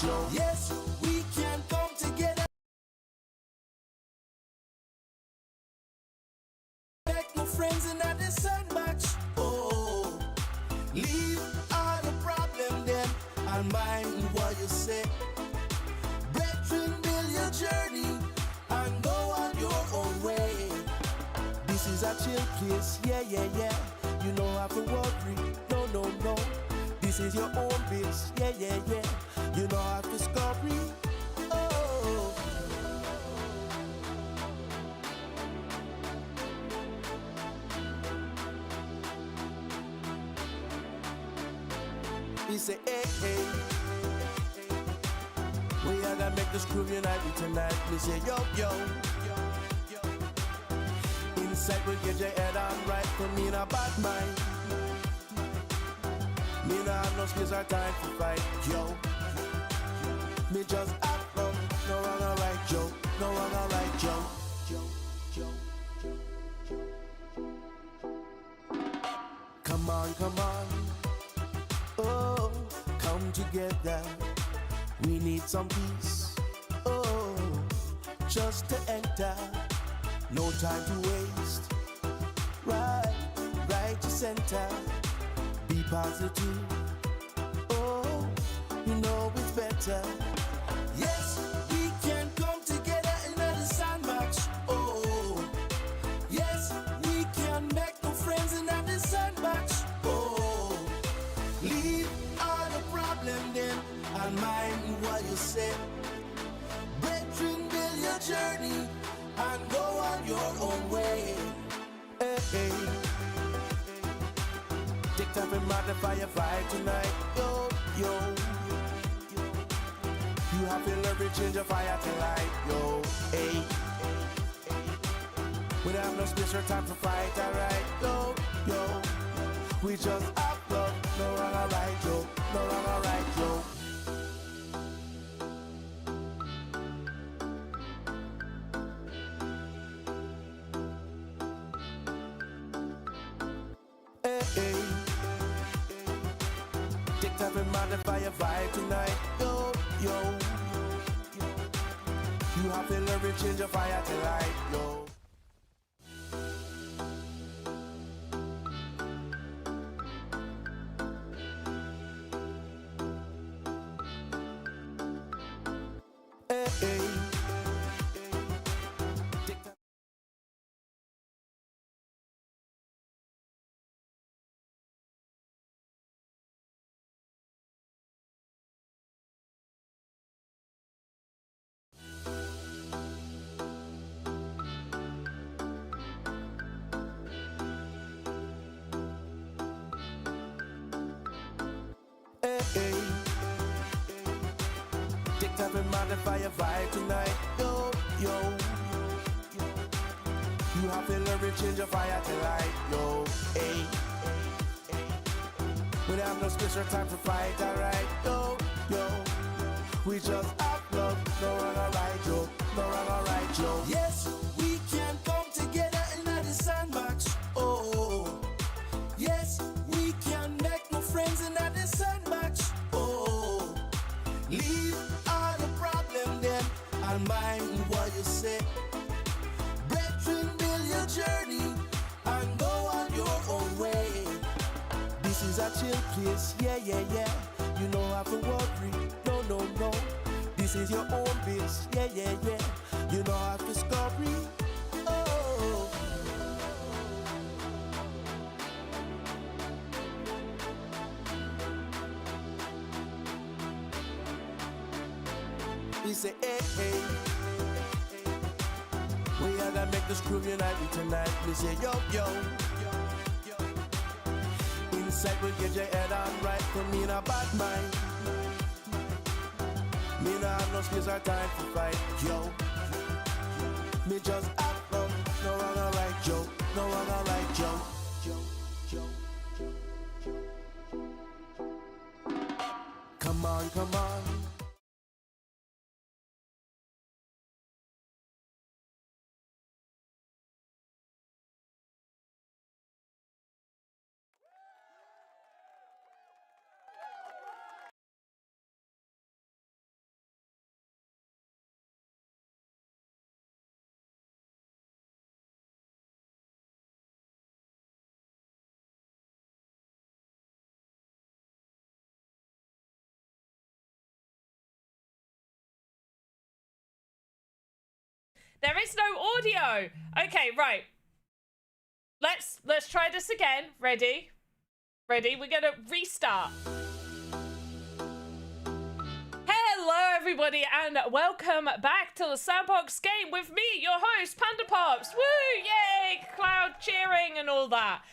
Joe. Yes, we can come together. Make no friends in the sandbox. Oh, leave all the problem then and mind what you say. Brethren, build your journey and go on your own way. This is a chill place, yeah, yeah, yeah. You don't have to worry, no, no, no. This is your own base, yeah, yeah, yeah. You don't have to scurry, oh. He say, hey, hey. We are gonna make this crew unite tonight. We say, yo, yo. Inside we get your head on right. For me in a bad mind. Me not have no space or time to fight, yo. Me just act up. No wrong or right, Joe. No wrong or right, Joe. Come on, come on. Oh, come together. We need some peace. Oh, just to enter. No time to waste. Right to center. Be positive. Oh, you know it's better. Yes, we can come together in the sandbox. Oh, yes, we can make no friends in the sandbox. Oh, leave all the problem then and mind what you say. Brethren, build your journey and go on your own way. Hey, hey. Take time and modify your vibe tonight, yo, yo. You have to learn to change your fire to light, yo, hey. We don't have no space or time to fight, alright, yo, yo. We just have love, no wrong or right, yo, no wrong or right, yo. Hey, hey. Take time and modify your vibe tonight, yo, yo. You have to learn to change your fire to light, yo. Hey, hey. Take time. Hey, hey. Take time and modify your vibe tonight, yo, yo. You have to learn to change your fire to light, yo, hey. We don't have no space or time to fight, alright, yo, yo. We just have love, no wrong or right, yo, no wrong or right, yo. Yes, we can come together in the sandbox, oh. Yes, we can make no friends in the sandbox, oh. Leave all the problem then and mind what you say. Brethren, build your journey and go on your own way. This is a chill place, yeah, yeah, yeah. You don't have to worry, no, no, no. This is your own base, yeah, yeah, yeah. You don't have to scurry, oh. He say, hey, hey. We are gonna make this crew unite tonight. We say, yo, yo. Inside we get your head on right. For me in a bad mind. Me not have no space or time to fight, yo. Me just act up, no wrong or right, yo. No wrong or right, yo. Come on, come on. There is no audio. Okay, right. Let's try this again. Ready? Ready? We're gonna restart. Hello, everybody, and welcome back to the Sandbox game with me, your host, Panda Pops. Woo! Yay! Cloud cheering and all that.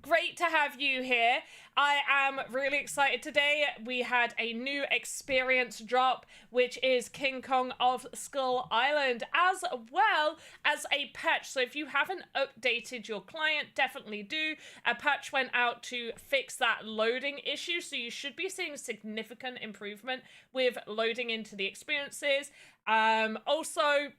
Great to have you here. I am really excited today. We had a new experience drop, which is King Kong of Skull Island, as well as a patch. So if you haven't updated your client, definitely do. A patch went out to fix that loading issue, so you should be seeing significant improvement with loading into the experiences. Also,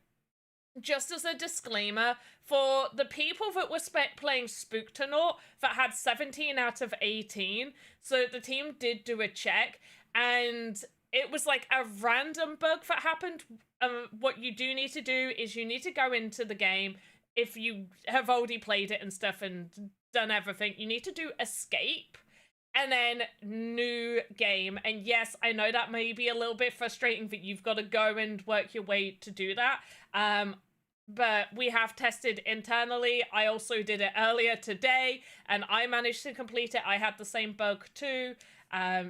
just as a disclaimer, for the people that were playing Spooktonaut that had 17 out of 18, so the team did do a check, and it was like a random bug that happened. What you do need to do is you need to go into the game, if you have already played it and stuff and done everything, you need to do escape, and then new game. And yes, I know that may be a little bit frustrating that you've got to go and work your way to do that. But we have tested internally. I also did it earlier today, and I managed to complete it. I had the same bug too.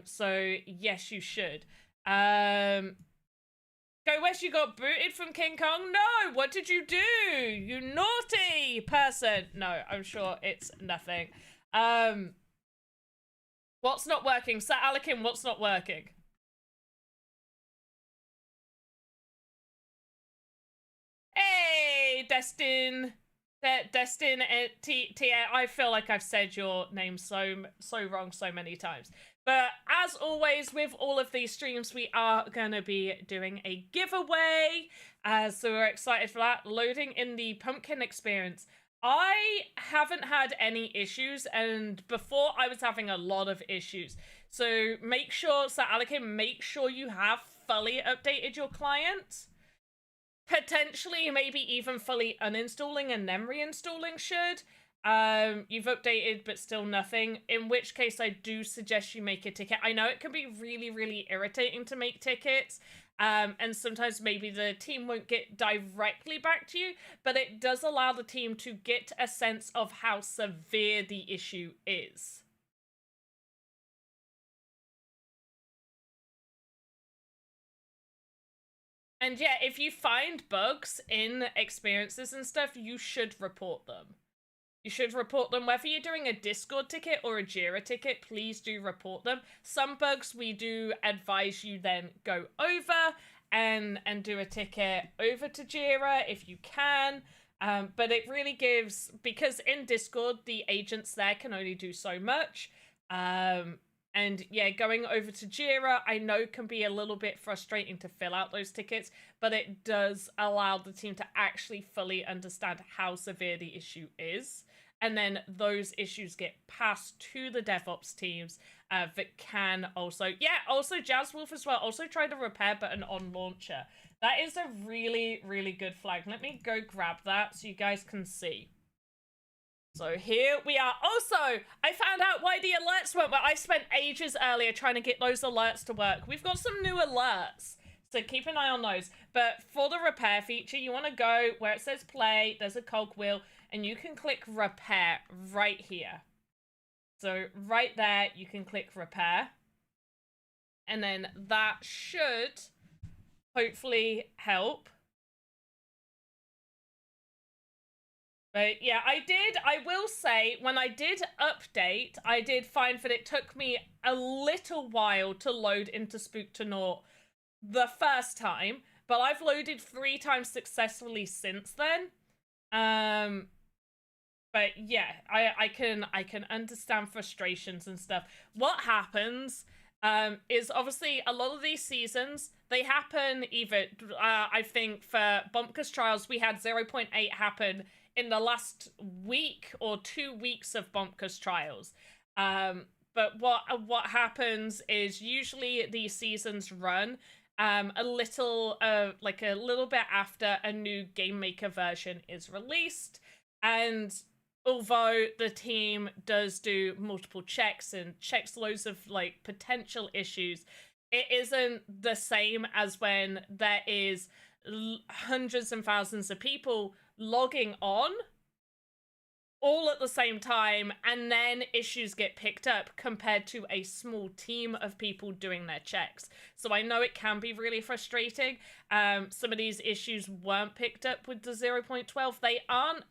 So yes, you should. Go West, you got booted from King Kong? No, what did you do? You naughty person. No, I'm sure it's nothing. What's not working? Sir Alekin, what's not working? Hey, Destin. Destin, I feel like I've said your name so wrong so many times. But as always, with all of these streams, we are going to be doing a giveaway. So we're excited for that. Loading in the pumpkin experience. I haven't had any issues, and before I was having a lot of issues. So make sure, so Alekin, make sure you have fully updated your client. Potentially, maybe even fully uninstalling and then reinstalling should. You've updated, but still nothing. In which case, I do suggest you make a ticket. I know it can be really, really irritating to make tickets. And sometimes maybe the team won't get directly back to you, but it does allow the team to get a sense of how severe the issue is. And yeah, if you find bugs in experiences and stuff, you should report them. You should report them, whether you're doing a Discord ticket or a Jira ticket, please do report them. Some bugs we do advise you then go over and do a ticket over to Jira if you can. But it really gives, because in Discord, the agents there can only do so much. And yeah, going over to Jira, I know can be a little bit frustrating to fill out those tickets, but it does allow the team to actually fully understand how severe the issue is. And then those issues get passed to the DevOps teams that can also, also Jazzwolf as well, also try the repair button on launcher. That is a really, really good flag. Let me go grab that so you guys can see. So here we are. Also, I found out why the alerts weren't well. I spent ages earlier trying to get those alerts to work. We've got some new alerts, so keep an eye on those. But for the repair feature, you want to go where it says play, there's a cogwheel, and you can click repair right here. So right there, you can click repair. And then that should hopefully help. But yeah, I will say, when I did update, I did find that it took me a little while to load into Spooktonaut the first time, but I've loaded 3 times successfully since then. But yeah, I can understand frustrations and stuff. What happens is obviously a lot of these seasons, they happen either, I think for Bonkers Trials, we had 0.8 happen in the last week or 2 weeks of Bonkers Trials. But what happens is usually these seasons run a little bit after a new Game Maker version is released. And although the team does do multiple checks and checks loads of like potential issues, it isn't the same as when there is hundreds and thousands of people logging on all at the same time, and then issues get picked up compared to a small team of people doing their checks. So I know it can be really frustrating. Some of these issues weren't picked up with the 0.12. They aren't,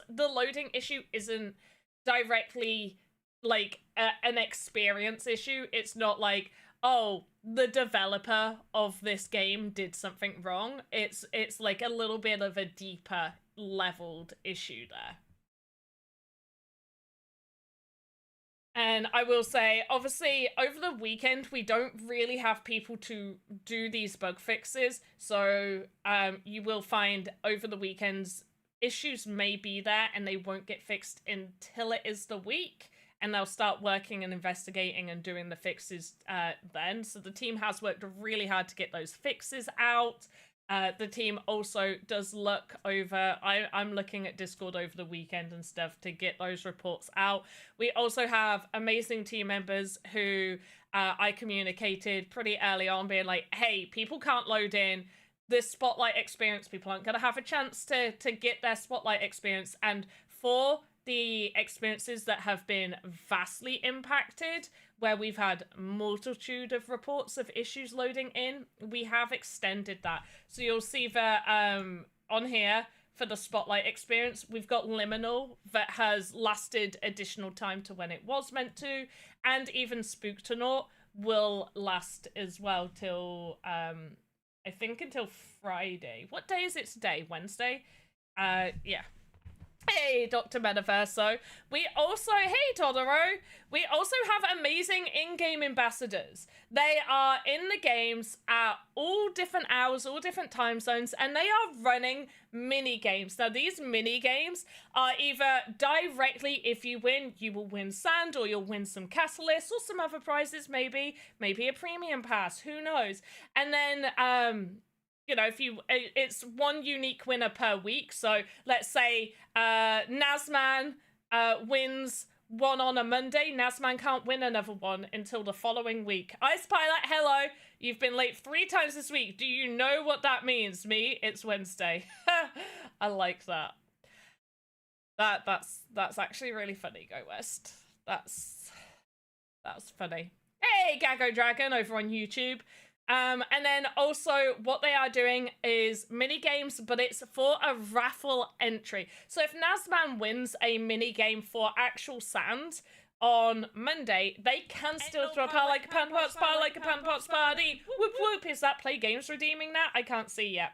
the loading issue isn't directly like an experience issue. It's not like, oh, the developer of this game did something wrong. It's like a little bit of a deeper leveled issue there. And I will say, obviously, over the weekend, we don't really have people to do these bug fixes. So you will find over the weekends, issues may be there and they won't get fixed until it is the week. And they'll start working and investigating and doing the fixes then. So the team has worked really hard to get those fixes out. The team also does look over, I'm looking at Discord over the weekend and stuff to get those reports out. We also have amazing team members who I communicated pretty early on being like, hey, people can't load in this Spotlight experience. People aren't going to have a chance to get their Spotlight experience. And for the experiences that have been vastly impacted, where we've had multitude of reports of issues loading in, we have extended that. So you'll see that on here for the Spotlight experience, we've got Liminal that has lasted additional time to when it was meant to, and even Spooktonaut will last as well till, I think until Friday. What day is it today? Wednesday? Yeah. Hey, Dr. Metaverse. We also, hey, Todoro, we also have amazing in-game ambassadors. They are in the games at all different hours, all different time zones, and they are running mini games. Now, these mini games are either directly, if you win, you will win sand, or you'll win some catalysts, or some other prizes, maybe a premium pass, who knows? And then, you know, it's one unique winner per week. So let's say Nazman wins one on a Monday. Nazman can't win another one until the following week. Ice Pilot, hello. You've been late 3 times this week. Do you know what that means? Me, it's Wednesday. I like that. That's actually really funny, Go West. That's funny. Hey, Gago Dragon over on YouTube. And then also what they are doing is mini games, but it's for a raffle entry. So if Nazman wins a mini game for actual sand on Monday, they can still throw a pile like a Panpots, pile like a Panpots party. Whoop whoop. Is that Play Games redeeming that? I can't see yet.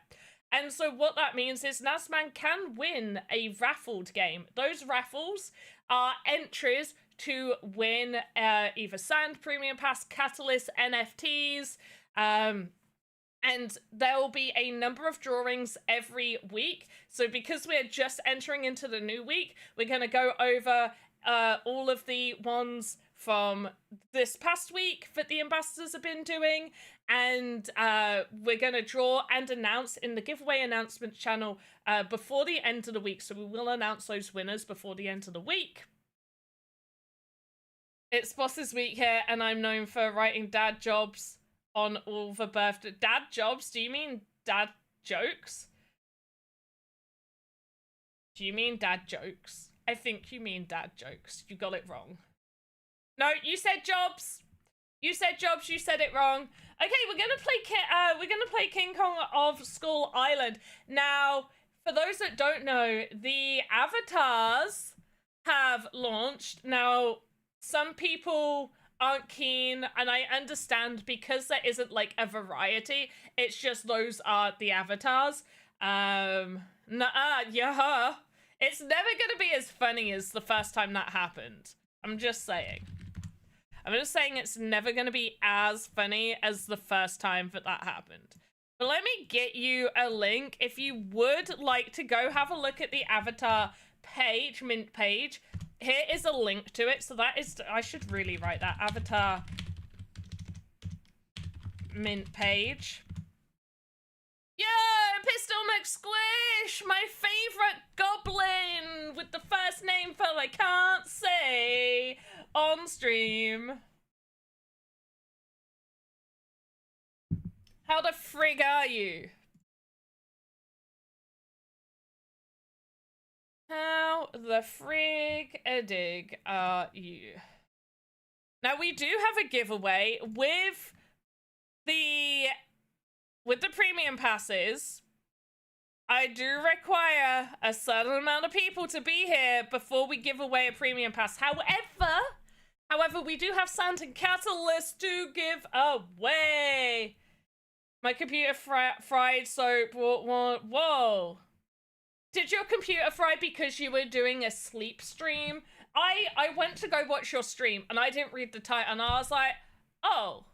And so what that means is Nazman can win a raffled game. Those raffles are entries to win either sand, premium pass, catalyst, NFTs. And there will be a number of drawings every week. So because we're just entering into the new week, we're going to go over all of the ones from this past week that the ambassadors have been doing. And we're going to draw and announce in the giveaway announcement channel before the end of the week. So we will announce those winners before the end of the week. It's Boss's week here, and I'm known for writing dad jobs on all the birthday. Dad jobs? Do you mean dad jokes? Do you mean dad jokes? I think you mean dad jokes. You got it wrong. No, you said jobs. You said jobs. You said it wrong. Okay, we're gonna play King Kong of Skull Island. Now, for those that don't know, the avatars have launched. Now, some people aren't keen, and I understand because there isn't like a variety. It's just those are the avatars. Yeah. It's never gonna be as funny as the first time that happened. I'm just saying. It's never gonna be as funny as the first time that happened. But let me get you a link if you would like to go have a look at the avatar page, mint page. Here is a link to it. So that is, I should really write that. Avatar mint page. Yeah, Pistol McSquish, my favorite goblin with the first name that I can't say on stream. How the frig are you? How the frig a dig are you? Now we do have a giveaway with the premium passes. I do require a certain amount of people to be here before we give away a premium pass. However, we do have Sand and Catalyst to give away. My computer fried, so whoa. Did your computer fry because you were doing a sleep stream? I went to go watch your stream and I didn't read the title and I was like, oh.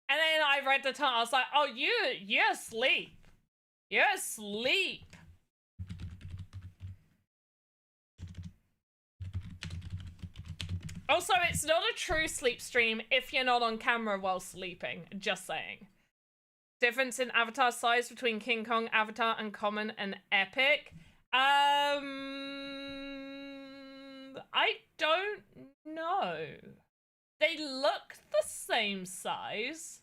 And then I read the title, I was like, oh, you're asleep. You're asleep. Also, it's not a true sleep stream if you're not on camera while sleeping. Just saying. Difference in avatar size between King Kong avatar and common and epic. I don't know. They look the same size.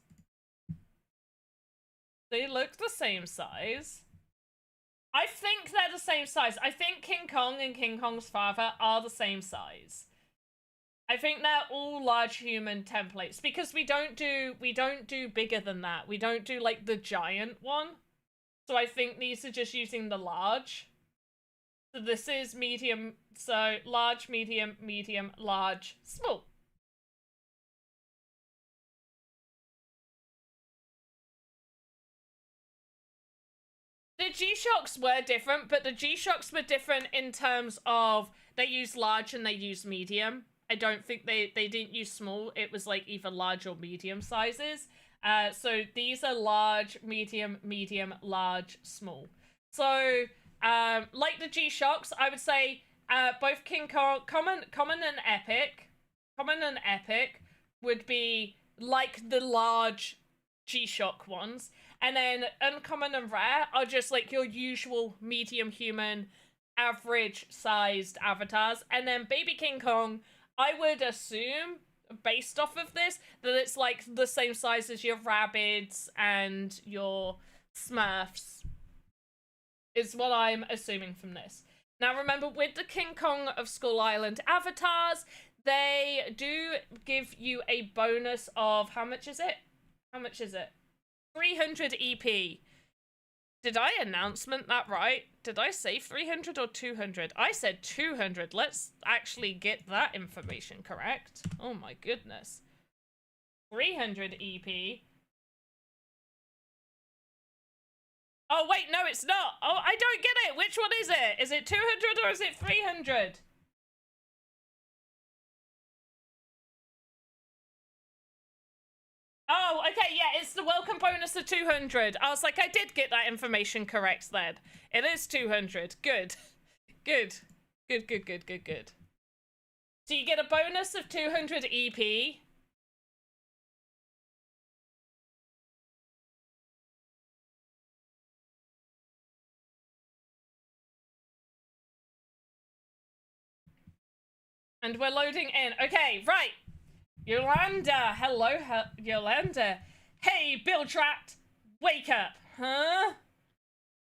They look the same size. I think they're the same size. I think King Kong and King Kong's father are the same size. I think they're all large human templates because we don't do bigger than that. We don't do like the giant one. So I think these are just using the large. So this is medium, so large, medium, medium, large, small. The G-Shocks were different, but the G-Shocks were different in terms of they use large and they use medium. I don't think they didn't use small. It was like either large or medium sizes. So these are large, medium, medium, large, small. So like the G-Shocks, I would say both King Kong, common and epic would be like the large G-Shock ones. And then uncommon and rare are just like your usual medium human, average sized avatars. And then baby King Kong, I would assume, based off of this, that it's like the same size as your Rabbids and your Smurfs. Is what I'm assuming from this. Now remember, with the King Kong of Skull Island avatars, they do give you a bonus of, how much is it? How much is it? 300 EP. Did I announcement that right? Did I say 300 or 200? I said 200. Let's actually get that information correct. Oh my goodness. 300 EP. Oh wait, no it's not. Oh, I don't get it. Which one is it? Is it 200 or is it 300? Oh, okay, yeah, it's the welcome bonus of 200. I was like, I did get that information correct then. It is 200. Good. Good. Good. So you get a bonus of 200 EP. And we're loading in. Okay, right. Yolanda, hello, Yolanda. Hey, Bill Trapped, wake up, huh?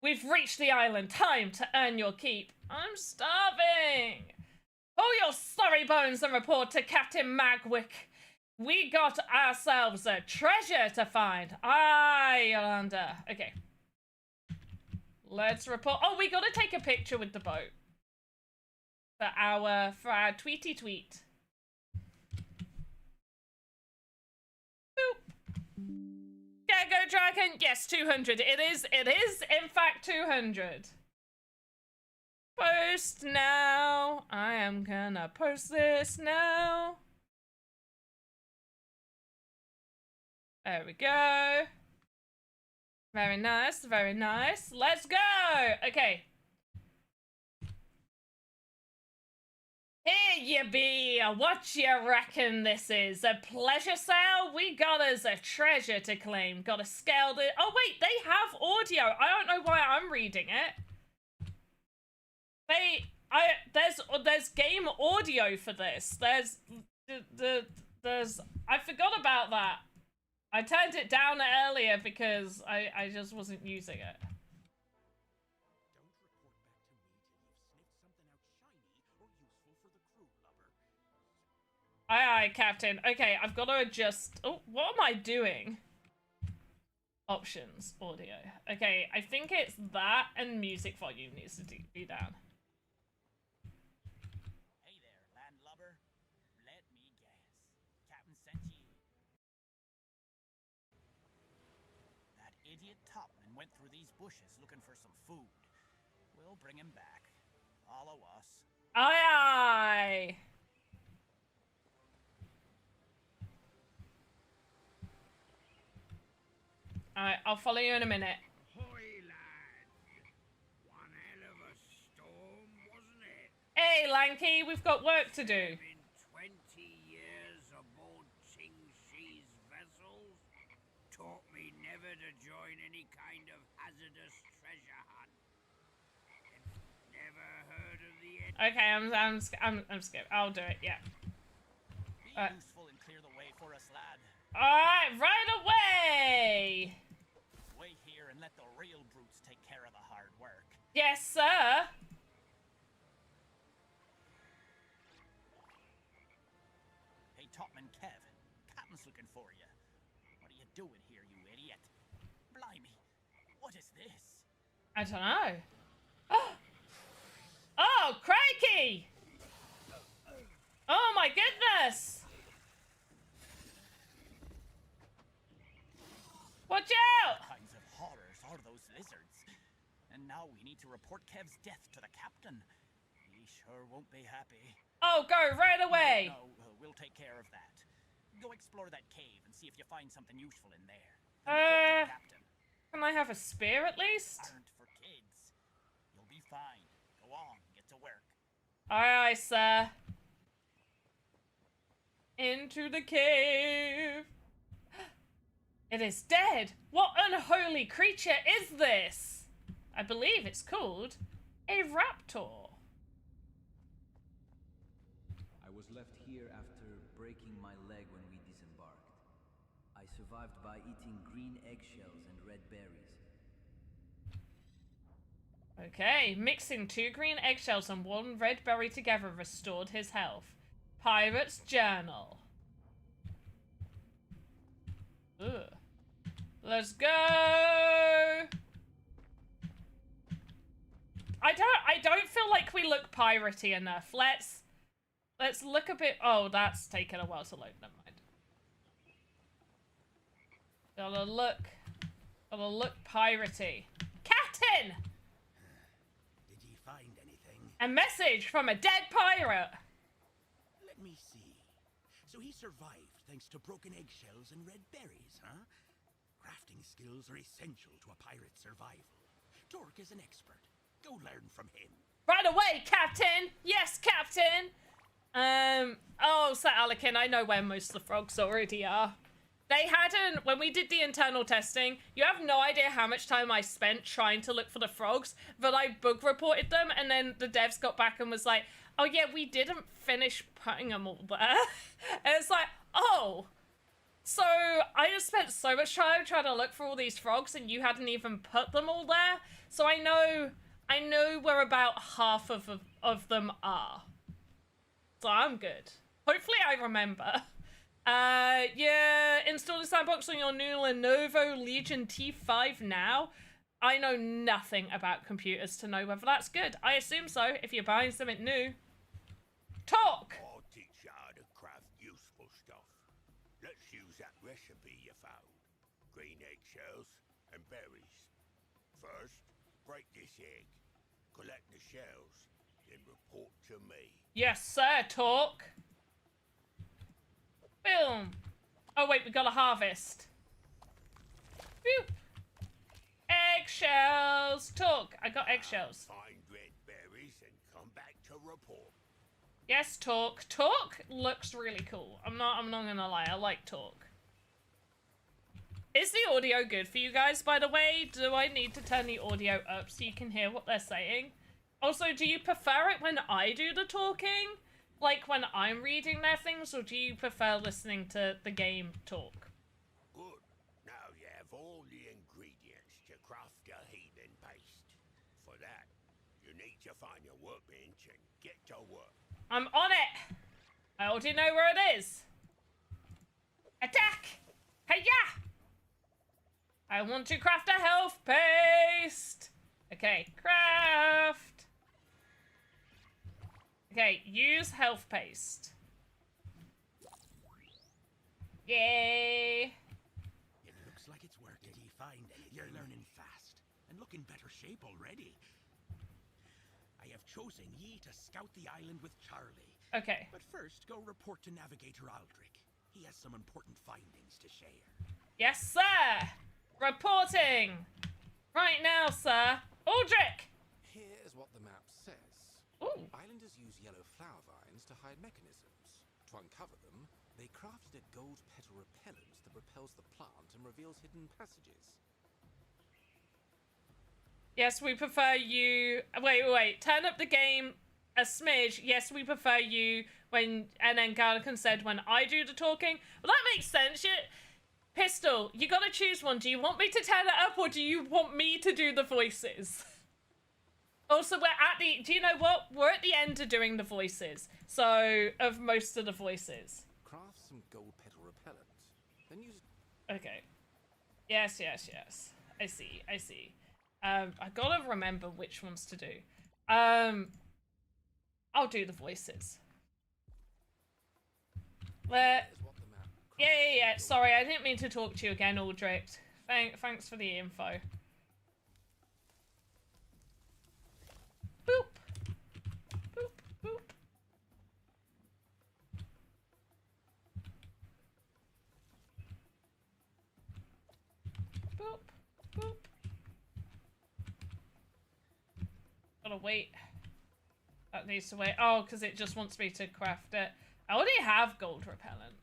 We've reached the island. Time to earn your keep. I'm starving. Pull your sorry bones and report to Captain Magwick. We got ourselves a treasure to find. Aye, Yolanda. Okay. Let's report. Oh, we gotta take a picture with the boat. For our tweety tweet. Yeah, go dragon. Yes, 200. It is in fact 200. Post now. I am gonna post this now. There we go. Very nice, very nice. Let's go. Okay. Here you be, what you reckon this is? A pleasure sale? We got us a treasure to claim. Gotta scale the... Oh wait, they have audio. I don't know why I'm reading it. There's game audio for this. There's I forgot about that. I turned it down earlier because I just wasn't using it. Aye, aye, Captain. Okay, I've got to adjust. Oh, what am I doing? Options, audio. Okay, I think it's that and music volume needs to be down. Hey there, landlubber. Let me guess. Captain sent you. That idiot Topman went through these bushes looking for some food. We'll bring him back. Follow us. Aye, aye. Alright, I'll follow you in a minute. Ahoy, lad! One hell of a storm, wasn't it? Hey, Lanky, we've got work to do. Been 20 years aboard Ching Shi's vessels. Taught me never to join any kind of hazardous treasure hunt. Never heard of the end. Okay, I'm scared. I'll do it, yeah. Be useful and clear the way for us, lad. Alright, right away! Wait here and let the real brutes take care of the hard work. Yes, sir! Hey, Topman Kev. Captain's looking for you. What are you doing here, you idiot? Blimey. What is this? I don't know. Oh, crikey! Oh my goodness! Watch out! What kinds of horrors are those lizards? And now we need to report Kev's death to the captain. He sure won't be happy. Oh, go right away! No, we'll take care of that. Go explore that cave and see if you find something useful in there. Then report to the captain. Can I have a spear at least? Aren't for kids. You'll be fine. Go on, get to work. Aye, aye, sir. Into the cave. It is dead. What unholy creature is this? I believe it's called a raptor. I was left here after breaking my leg when we disembarked. I survived by eating green eggshells and red berries. Okay, mixing 2 green eggshells and 1 red berry together restored his health. Pirate's journal. Ugh. Let's go. I don't feel like we look piratey enough. Let's look a bit. Oh, that's taken a while to load. Never mind. Gotta look piratey. Captain! Did he find anything? A message from a dead pirate. Let me see. So he survived thanks to broken eggshells and red berries, huh? Crafting skills are essential to a pirate's survival. Torque is an expert. Go learn from him. Right away, Captain! Yes, Captain! Oh, Sir Alekin, I know where most of the frogs already are. They hadn't, when we did the internal testing, you have no idea how much time I spent trying to look for the frogs, but I bug reported them, and then the devs got back and was like, oh yeah, we didn't finish putting them all there. And it's like, oh. So, I just spent so much time trying to look for all these frogs, and you hadn't even put them all there. So I know where about half of them are. So I'm good. Hopefully I remember. Yeah, install the Sandbox on your new Lenovo Legion T5 now. I know nothing about computers to know whether that's good. I assume so, if you're buying something new. Talk! I'll teach you how to craft useful stuff. Let's use that recipe you found. Green eggshells and berries. First, break this egg. Collect the shells. Then report to me. Yes, sir, Talk. Boom. Oh, wait, we got a harvest. Phew. Eggshells. Talk. I got eggshells. Find red berries and come back to report. Yes, Talk. Talk looks really cool. I'm not gonna lie. I like Talk. Is the audio good for you guys, by the way? Do I need to turn the audio up so you can hear what they're saying? Also, do you prefer it when I do the talking? Like when I'm reading their things, or do you prefer listening to the game talk? Good. Now you have all the ingredients to craft a heathen paste. For that, you need to find your workbench and get to work. I'm on it! I already know where it is. Attack! Hiya! I want to craft a health paste. Okay, craft. Okay, use health paste. Yay! It looks like it's working. Did he find it? You're learning fast and look in better shape already. I have chosen ye to scout the island with Charlie. Okay. But first, go report to Navigator Aldrich. He has some important findings to share. Yes, sir! Reporting! Right now, sir. Aldrich! Here is what the map says. Ooh. Islanders use yellow flower vines to hide mechanisms. To uncover them, they crafted a gold petal repellent that repels the plant and reveals hidden passages. Yes, we prefer you... Wait. Turn up the game a smidge. Yes, we prefer you when... And then Garlican said when I do the talking. Well, that makes sense. Pistol, you gotta choose one. Do you want me to turn it up or do you want me to do the voices? Also, we're at the... Do you know what? We're at the end of doing the voices. So, of most of the voices. Craft some gold petal repellent. Then use... Okay. Yes. I see. I gotta remember which ones to do. I'll do the voices. Here is what the map... Yeah. Sorry, I didn't mean to talk to you again, Aldrich. Thanks for the info. Boop. Boop. Boop. Gotta wait. That needs to wait. Oh, because it just wants me to craft it. I already have gold repellent.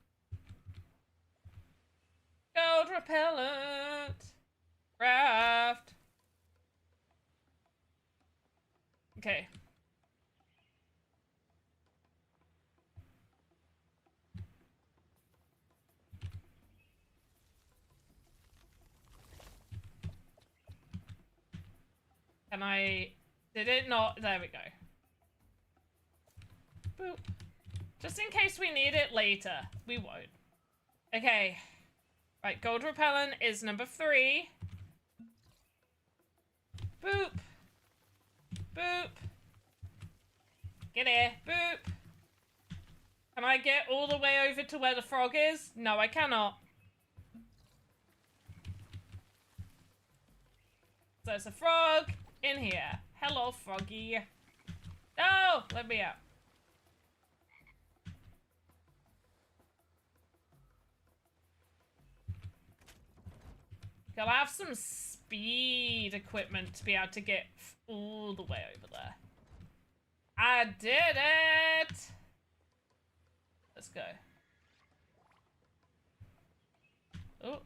Gold repellent. Craft. Okay. Can I... Did it not? There we go. Boop. Just in case we need it later. We won't. Okay. Right, gold repellent is number 3. Boop. Boop. Get here. Boop. Can I get all the way over to where the frog is? No, I cannot. So there's a frog in here. Hello, froggy. No! Let me out. Gotta have some speed equipment to be able to get all the way over there. I did it! Let's go. Oh.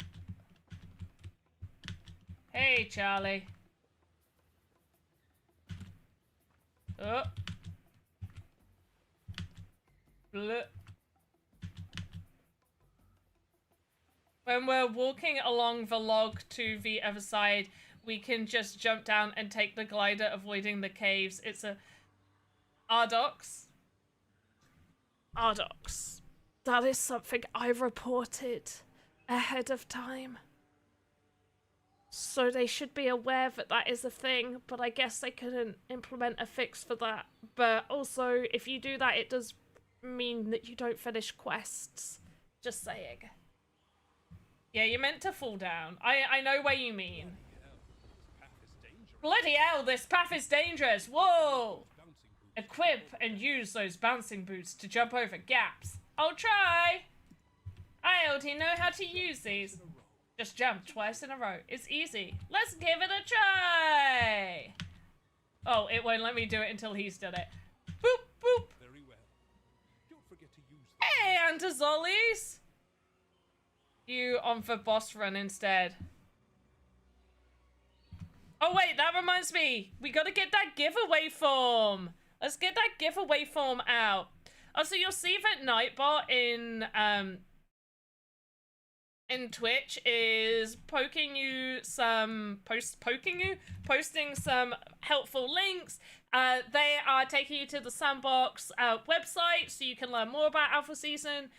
Hey, Charlie. Oh. Bleh. When we're walking along the log to the other side, we can just jump down and take the glider, avoiding the caves. It's a... Ardox? Ardox. That is something I reported ahead of time. So they should be aware that that is a thing, but I guess they couldn't implement a fix for that. But also, if you do that, it does mean that you don't finish quests. Just saying. Yeah, you're meant to fall down. I know what you mean. Bloody hell, this path is dangerous. Whoa! Equip and use those bouncing boots to jump over gaps. I'll try. I already know how to use these. Just jump twice in a row. It's easy. Let's give it a try. Oh, it won't let me do it until he's done it. Boop, boop. Very well. Don't forget to use them. Hey, Antizollies. You on for boss run instead. Oh wait, that reminds me. We gotta get that giveaway form. Let's get that giveaway form out. Oh, so you'll see that Nightbot in in Twitch is posting some helpful links. They are taking you to the Sandbox website, so you can learn more about Alpha Season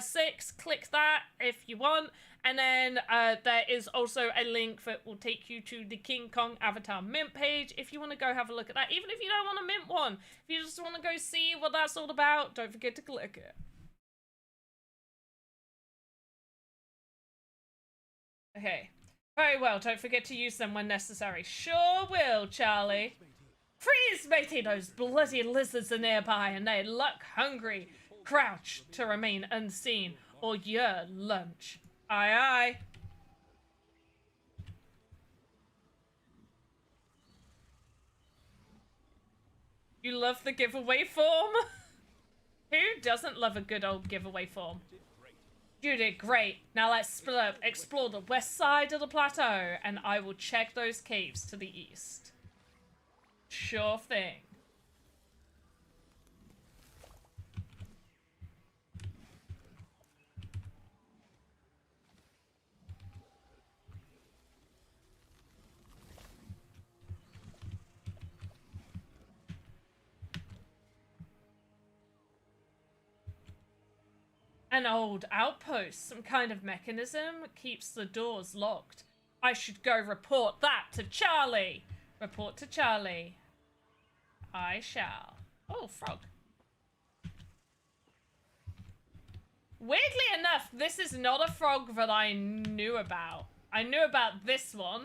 6. Click that if you want. And then there is also a link that will take you to the King Kong Avatar mint page if you want to go have a look at that. Even if you don't want to mint one, if you just want to go see what that's all about, don't forget to click it. Okay. Very well, don't forget to use them when necessary. Sure will, Charlie. Freeze, matey! Those bloody lizards are nearby and they look hungry. Crouch to remain unseen, or your lunch. Aye, aye. You love the giveaway form? Who doesn't love a good old giveaway form? You did great. Now let's split up, explore the west side of the plateau, and I will check those caves to the east. Sure thing. An old outpost, some kind of mechanism keeps the doors locked. I should go report that to Charlie. Report to Charlie. I shall. Oh, frog. Weirdly enough, this is not a frog that I knew about. I knew about this one.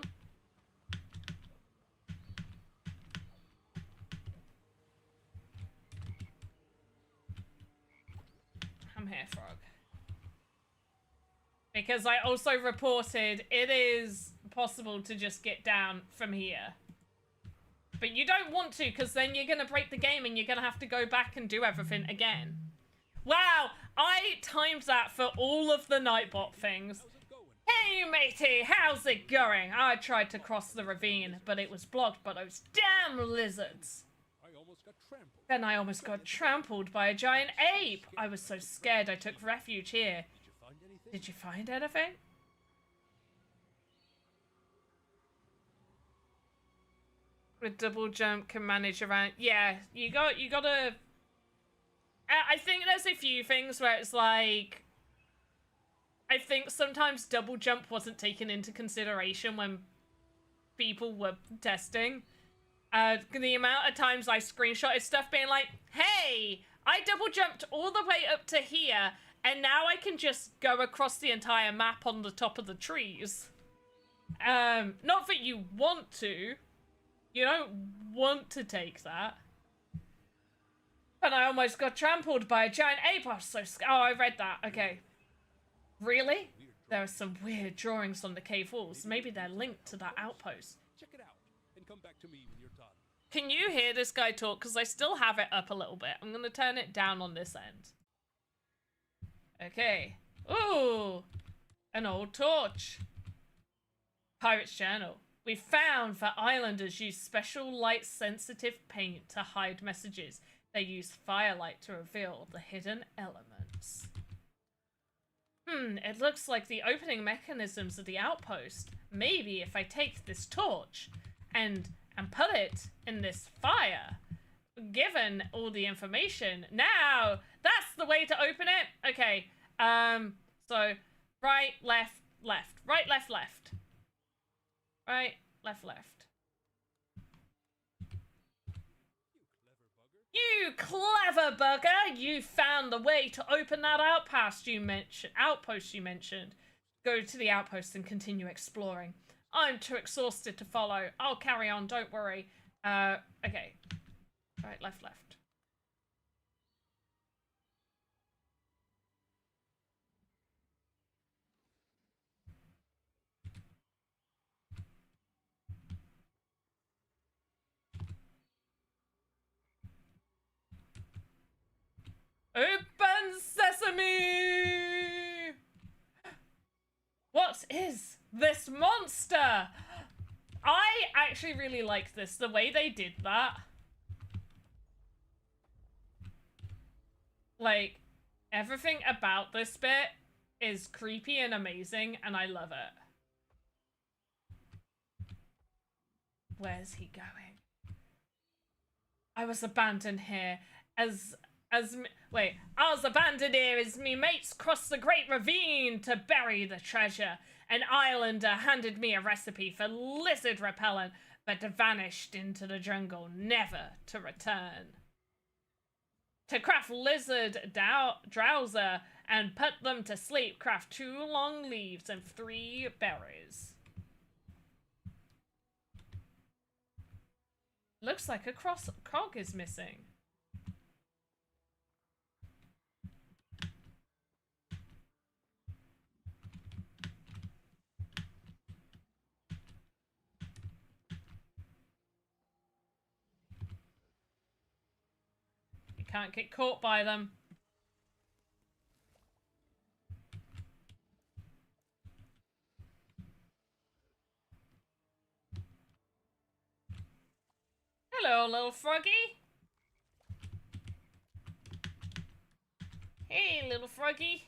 Come here, frog. Because I also reported it is possible to just get down from here. But you don't want to, because then you're going to break the game and you're going to have to go back and do everything again. Wow, I timed that for all of the Nightbot things. Hey, matey, how's it going? I tried to cross the ravine, but it was blocked by those damn lizards. Then I almost got trampled by a giant ape. I was so scared I took refuge here. Did you find anything? With double jump can manage around. Yeah, you gotta. I think there's a few things where it's like. I think sometimes double jump wasn't taken into consideration when people were testing. The amount of times I screenshotted stuff being like, hey, I double jumped all the way up to here, and now I can just go across the entire map on the top of the trees. Not that you want to. You don't want to take that. And I almost got trampled by a giant ape. I was so scared. Oh, I read that. Okay. Really? There are some weird drawings on the cave walls. Maybe they're linked to that outpost. Check it out and come back to me when you're done. Can you hear this guy talk? Because I still have it up a little bit. I'm going to turn it down on this end. Okay. Ooh. An old torch. Pirate's Journal. We found that islanders use special light-sensitive paint to hide messages. They use firelight to reveal the hidden elements. It looks like the opening mechanisms of the outpost. Maybe if I take this torch and put it in this fire, given all the information, now that's the way to open it. Okay, so right, left, left, right, left, left. Right, left, left. You clever bugger! You found the way to open that outpost you mentioned. Go to the outpost and continue exploring. I'm too exhausted to follow. I'll carry on, don't worry. Okay. Right, left, left. Open sesame! What is this monster? I actually really like this, the way they did that. Like, everything about this bit is creepy and amazing, and I love it. Where's he going? I was abandoned here I was abandoned here as me mates crossed the great ravine to bury the treasure. An islander handed me a recipe for lizard repellent, but vanished into the jungle, never to return. To craft lizard drowser and put them to sleep, craft 2 long leaves and 3 berries. Looks like a cog is missing. You can't get caught by them. Hello, little froggy. Hey, little froggy.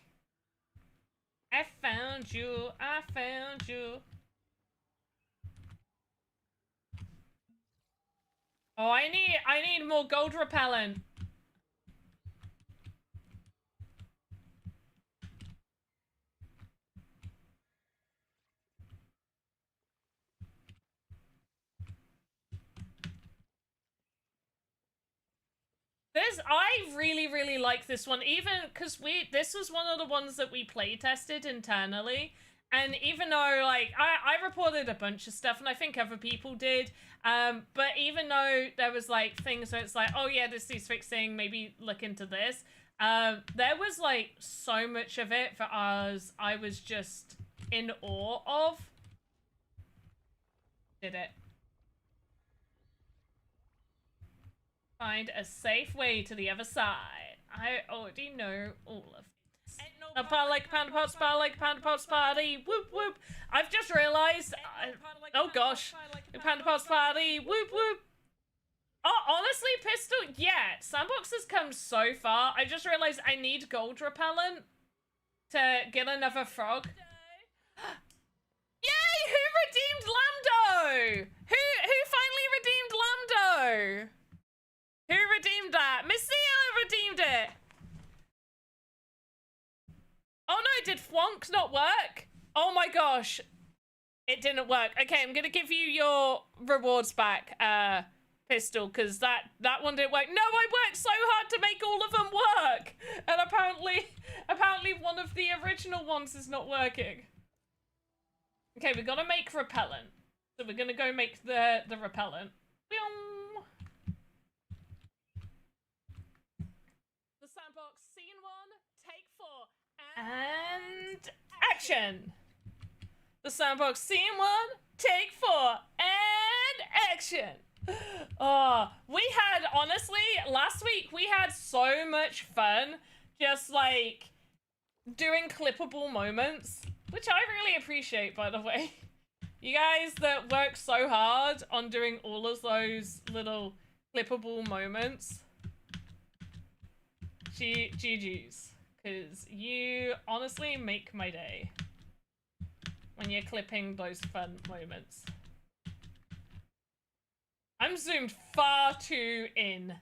I found you. I found you. Oh, I need more gold repellent. I really like this one, even because this was one of the ones that we play tested internally, and even though like I reported a bunch of stuff, and I think other people did, but even though there was like things where it's like, oh yeah, this needs fixing, maybe look into this, there was like so much of it for us I was just in awe of. Did it? Find a safe way to the other side. I already know all of this. A pal like Panda Pops, pal like Panda Pops party. Whoop whoop. I've just realized. Oh gosh. Panda Pops party. Whoop whoop. Oh, honestly, Pistol. Yeah, Sandbox has come so far. I just realized I need gold repellent to get another frog. Yay! Who redeemed Lando? Who finally redeemed Lando? Who redeemed that? Missy redeemed it. Oh no, did Fwonk not work? Oh my gosh. It didn't work. Okay, I'm gonna give you your rewards back, Pistol, because that one didn't work. No, I worked so hard to make all of them work! And apparently one of the original ones is not working. Okay, we gotta make repellent. So we're gonna go make the repellent. And action! The Sandbox Scene 1, take 4, and action! Oh, we had, honestly, last week we had so much fun just, like, doing clippable moments, which I really appreciate, by the way. You guys that work so hard on doing all of those little clippable moments. GG's. Because you honestly make my day when you're clipping those fun moments. I'm zoomed far too in.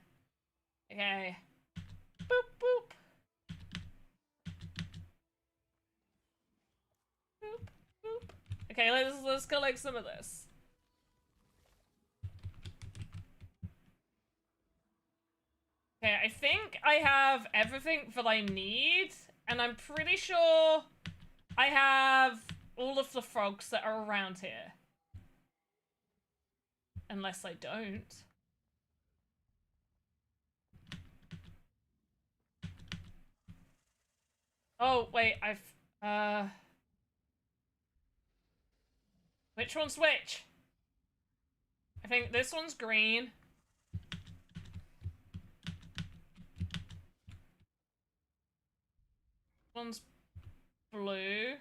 Okay. Boop, boop. Boop, boop. Okay, let's collect some of this. Okay, I think I have everything that I need, and I'm pretty sure I have all of the frogs that are around here. Unless I don't. Oh, wait, which one's which? I think this one's green. One's blue.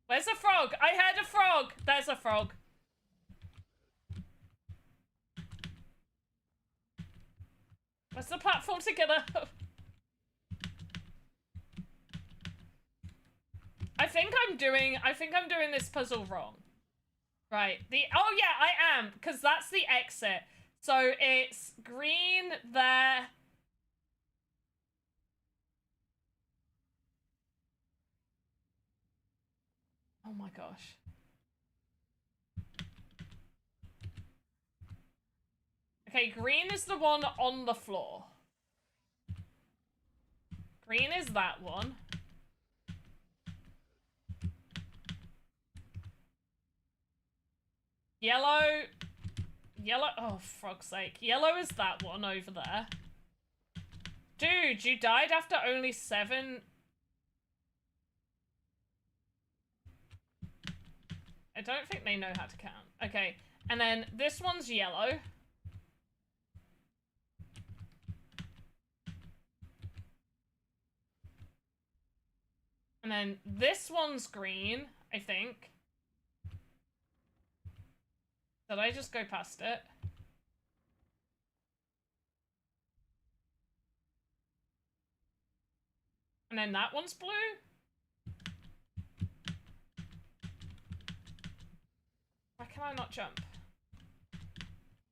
Where's a frog? I heard a frog. There's a frog. Where's the platform to get up? think I'm doing this puzzle wrong. Right. Oh yeah, I am, because that's the exit. So it's green there. Oh my gosh. Okay, green is the one on the floor. Green is that one. Yellow, oh, frog's sake. Yellow is that one over there. Dude, you died after only 7. I don't think they know how to count. Okay, and then this one's yellow. And then this one's green, I think. Did I just go past it? And then that one's blue? Why can I not jump?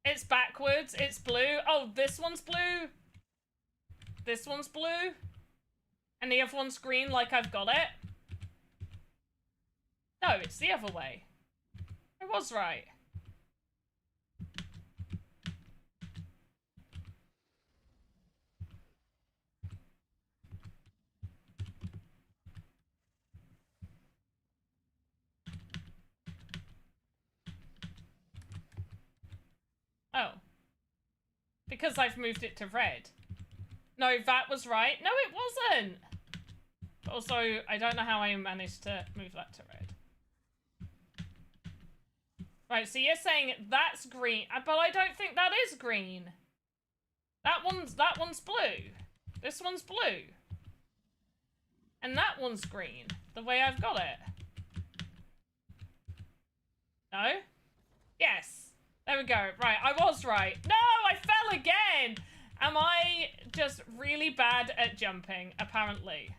It's backwards, it's blue. Oh, this one's blue. This one's blue. And the other one's green like I've got it. No, it's the other way. I was right. Oh. Because I've moved it to red. No, that was right. No, it wasn't. Also, I don't know how I managed to move that to red. Right, so you're saying that's green, but I don't think that is green. That one's blue. This one's blue. And that one's green, the way I've got it. No? Yes. There we go. Right, I was right. No, I fell again! Am I just really bad at jumping, apparently?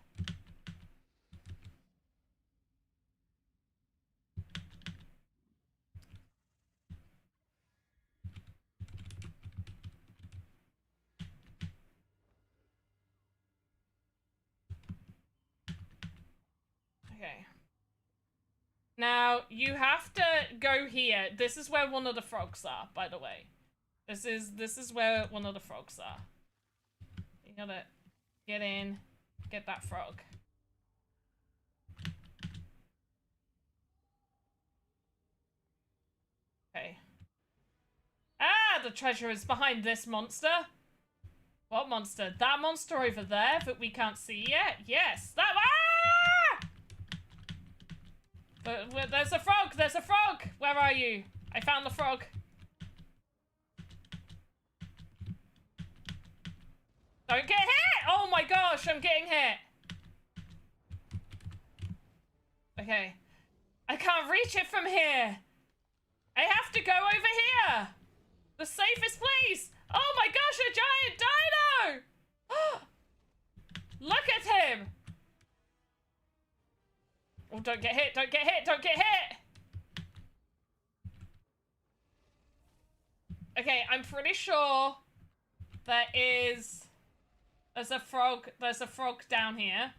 Okay. Now, you have to go here. This is where one of the frogs are, by the way. This is where one of the frogs are. You gotta get in, get that frog. Okay. Ah, the treasure is behind this monster. What monster? That monster over there that we can't see yet? Yes, that. Ah! There's a frog! There's a frog! Where are you? I found the frog. Don't get hit! Oh my gosh, I'm getting hit. Okay. I can't reach it from here. I have to go over here. The safest place. Oh my gosh, a giant dino! Look at him! Oh, don't get hit, don't get hit, don't get hit! Okay, I'm pretty sure there's a frog down here.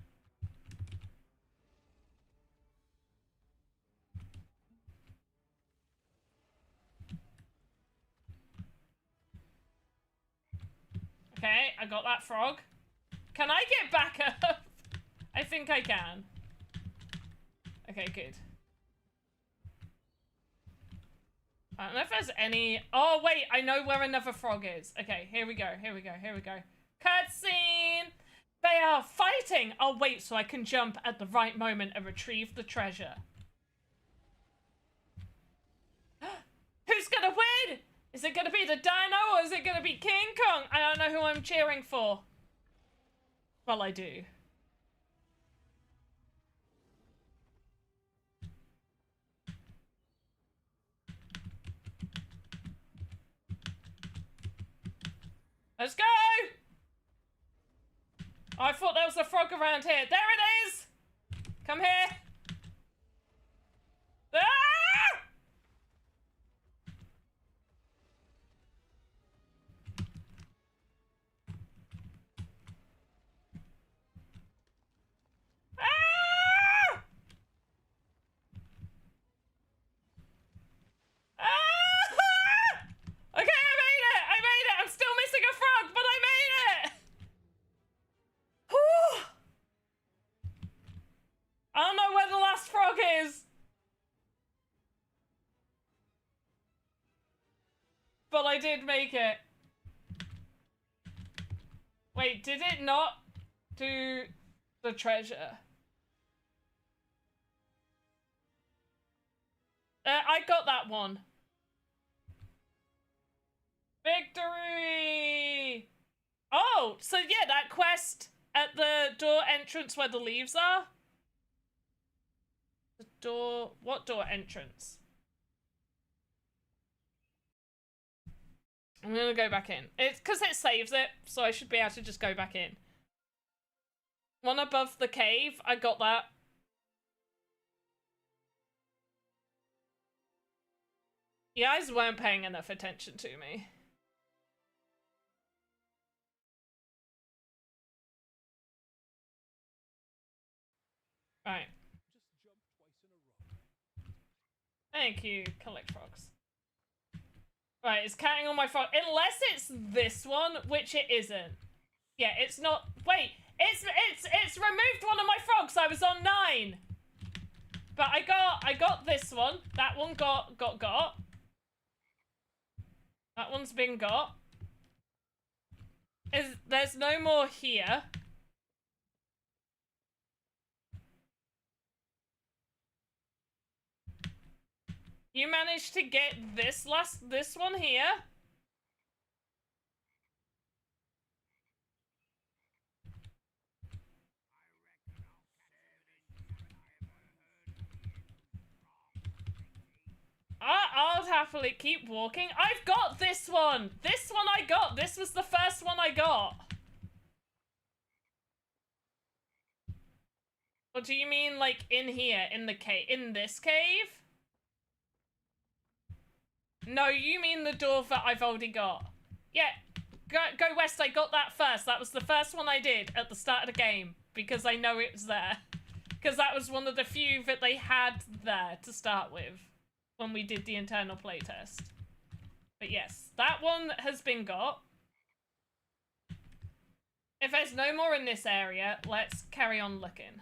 Okay, I got that frog. Can I get back up? I think I can. Okay, good. I don't know if there's any... Oh, wait, I know where another frog is. Okay, here we go, here we go, here we go. Cutscene! They are fighting! Oh, wait, so I can jump at the right moment and retrieve the treasure. Who's gonna win? Is it gonna be the dino or is it gonna be King Kong? I don't know who I'm cheering for. Well, I do. Let's go! Oh, I thought there was a frog around here. There it is! Come here. did make it. Wait, did it not do the treasure? I got that one. Victory! Oh, so yeah, that quest at the door entrance where the leaves are. The door, what door entrance? I'm gonna go back in. It's because it saves it, so I should be able to just go back in. One above the cave, I got that. You guys weren't paying enough attention to me. Right. Thank you, collect frogs. Right, it's counting on my frog. Unless it's this one, which it isn't. Yeah, it's not. Wait, it's removed one of my frogs. I was on 9. But I got this one. That one got. That one's been got. There's no more here. You managed to get this one here. I'll happily keep walking. I've got this one. This one I got. This was the first one I got. Or do you mean like in here, in the cave, in this cave? No, you mean the door that I've already got. Yeah, go west. I got that first. That was the first one I did at the start of the game because I know it was there. Because that was one of the few that they had there to start with when we did the internal playtest. But yes, that one has been got. If there's no more in this area, let's carry on looking.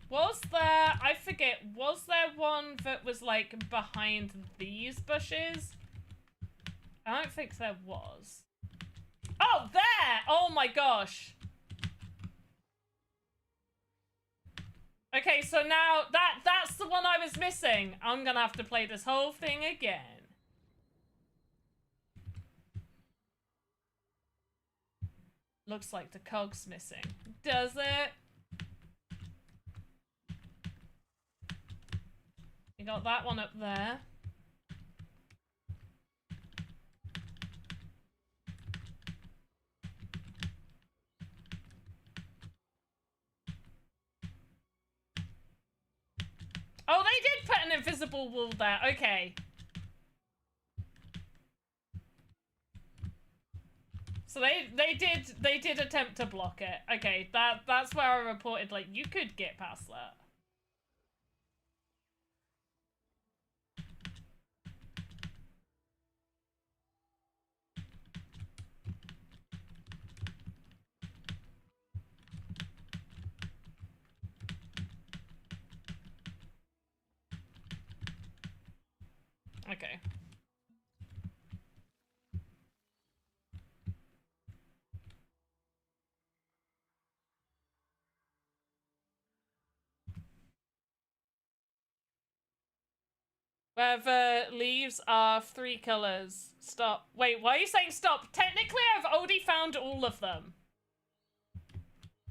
Was there, I forget, was there one that was like behind these bushes? I don't think there was. Oh, there! Oh my gosh. Okay, so now that's the one I was missing. I'm gonna have to play this whole thing again. Looks like the cog's missing. Does it? You got that one up there. Oh, they did put an invisible wall there. Okay. So they did attempt to block it. Okay, that's where I reported like you could get past that. Okay. Where the leaves are 3 colors. Stop. Wait, why are you saying stop? Technically, I've already found all of them.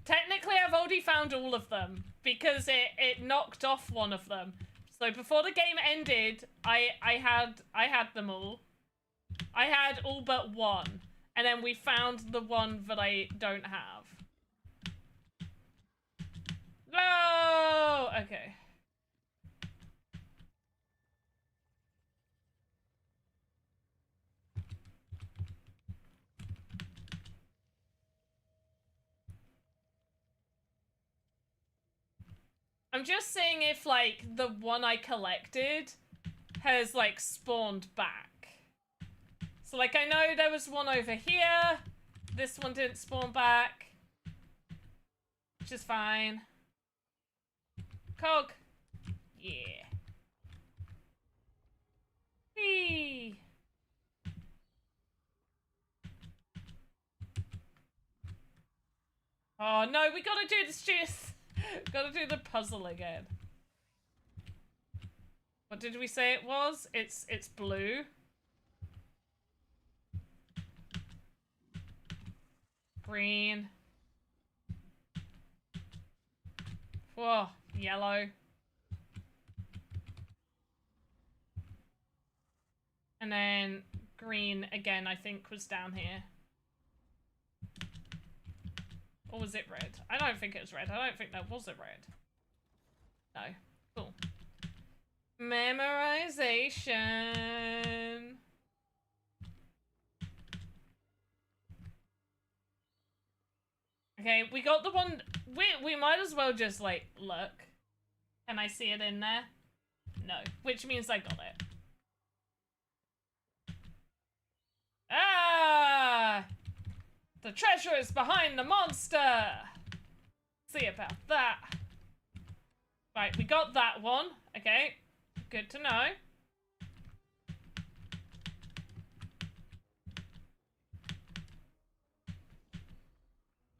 Technically, I've already found all of them because it knocked off one of them. So before the game ended, I had them all. I had all but one, and then we found the one that I don't have. No. Okay. I'm just seeing if, like, the one I collected has, like, spawned back. So, like, I know there was one over here. This one didn't spawn back. Which is fine. Cog. Yeah. Whee! Oh no, we gotta do this shit. Gotta do the puzzle again. What did we say it was? It's blue. Green. Whoa, yellow. And then green again, I think, was down here. Or was it red? I don't think it was red. I don't think there was a red. No. Cool. Memorization. Okay, we got the one. We might as well just, like, look. Can I see it in there? No. Which means I got it. Ah! The treasure is behind the monster! See about that. Right, we got that one. Okay, good to know.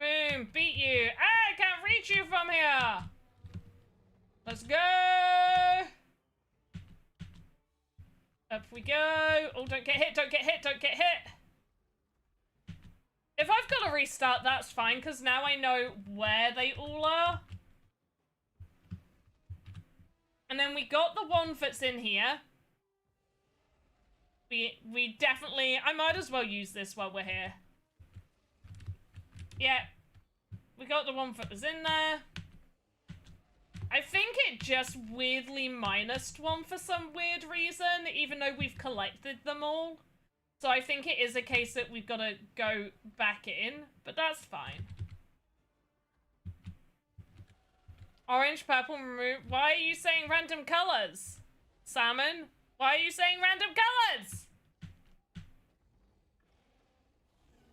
Boom, beat you. Ah, I can't reach you from here! Let's go! Up we go. Oh, don't get hit, don't get hit, don't get hit! If I've got to restart, that's fine, because now I know where they all are. And then we got the one that's in here. We definitely... I might as well use this while we're here. Yeah. We got the one that was in there. I think it just weirdly minused one for some weird reason, even though we've collected them all. So I think it is a case that we've got to go back in, but that's fine. Orange, purple, maroon. Why are you saying random colors? Salmon, why are you saying random colors?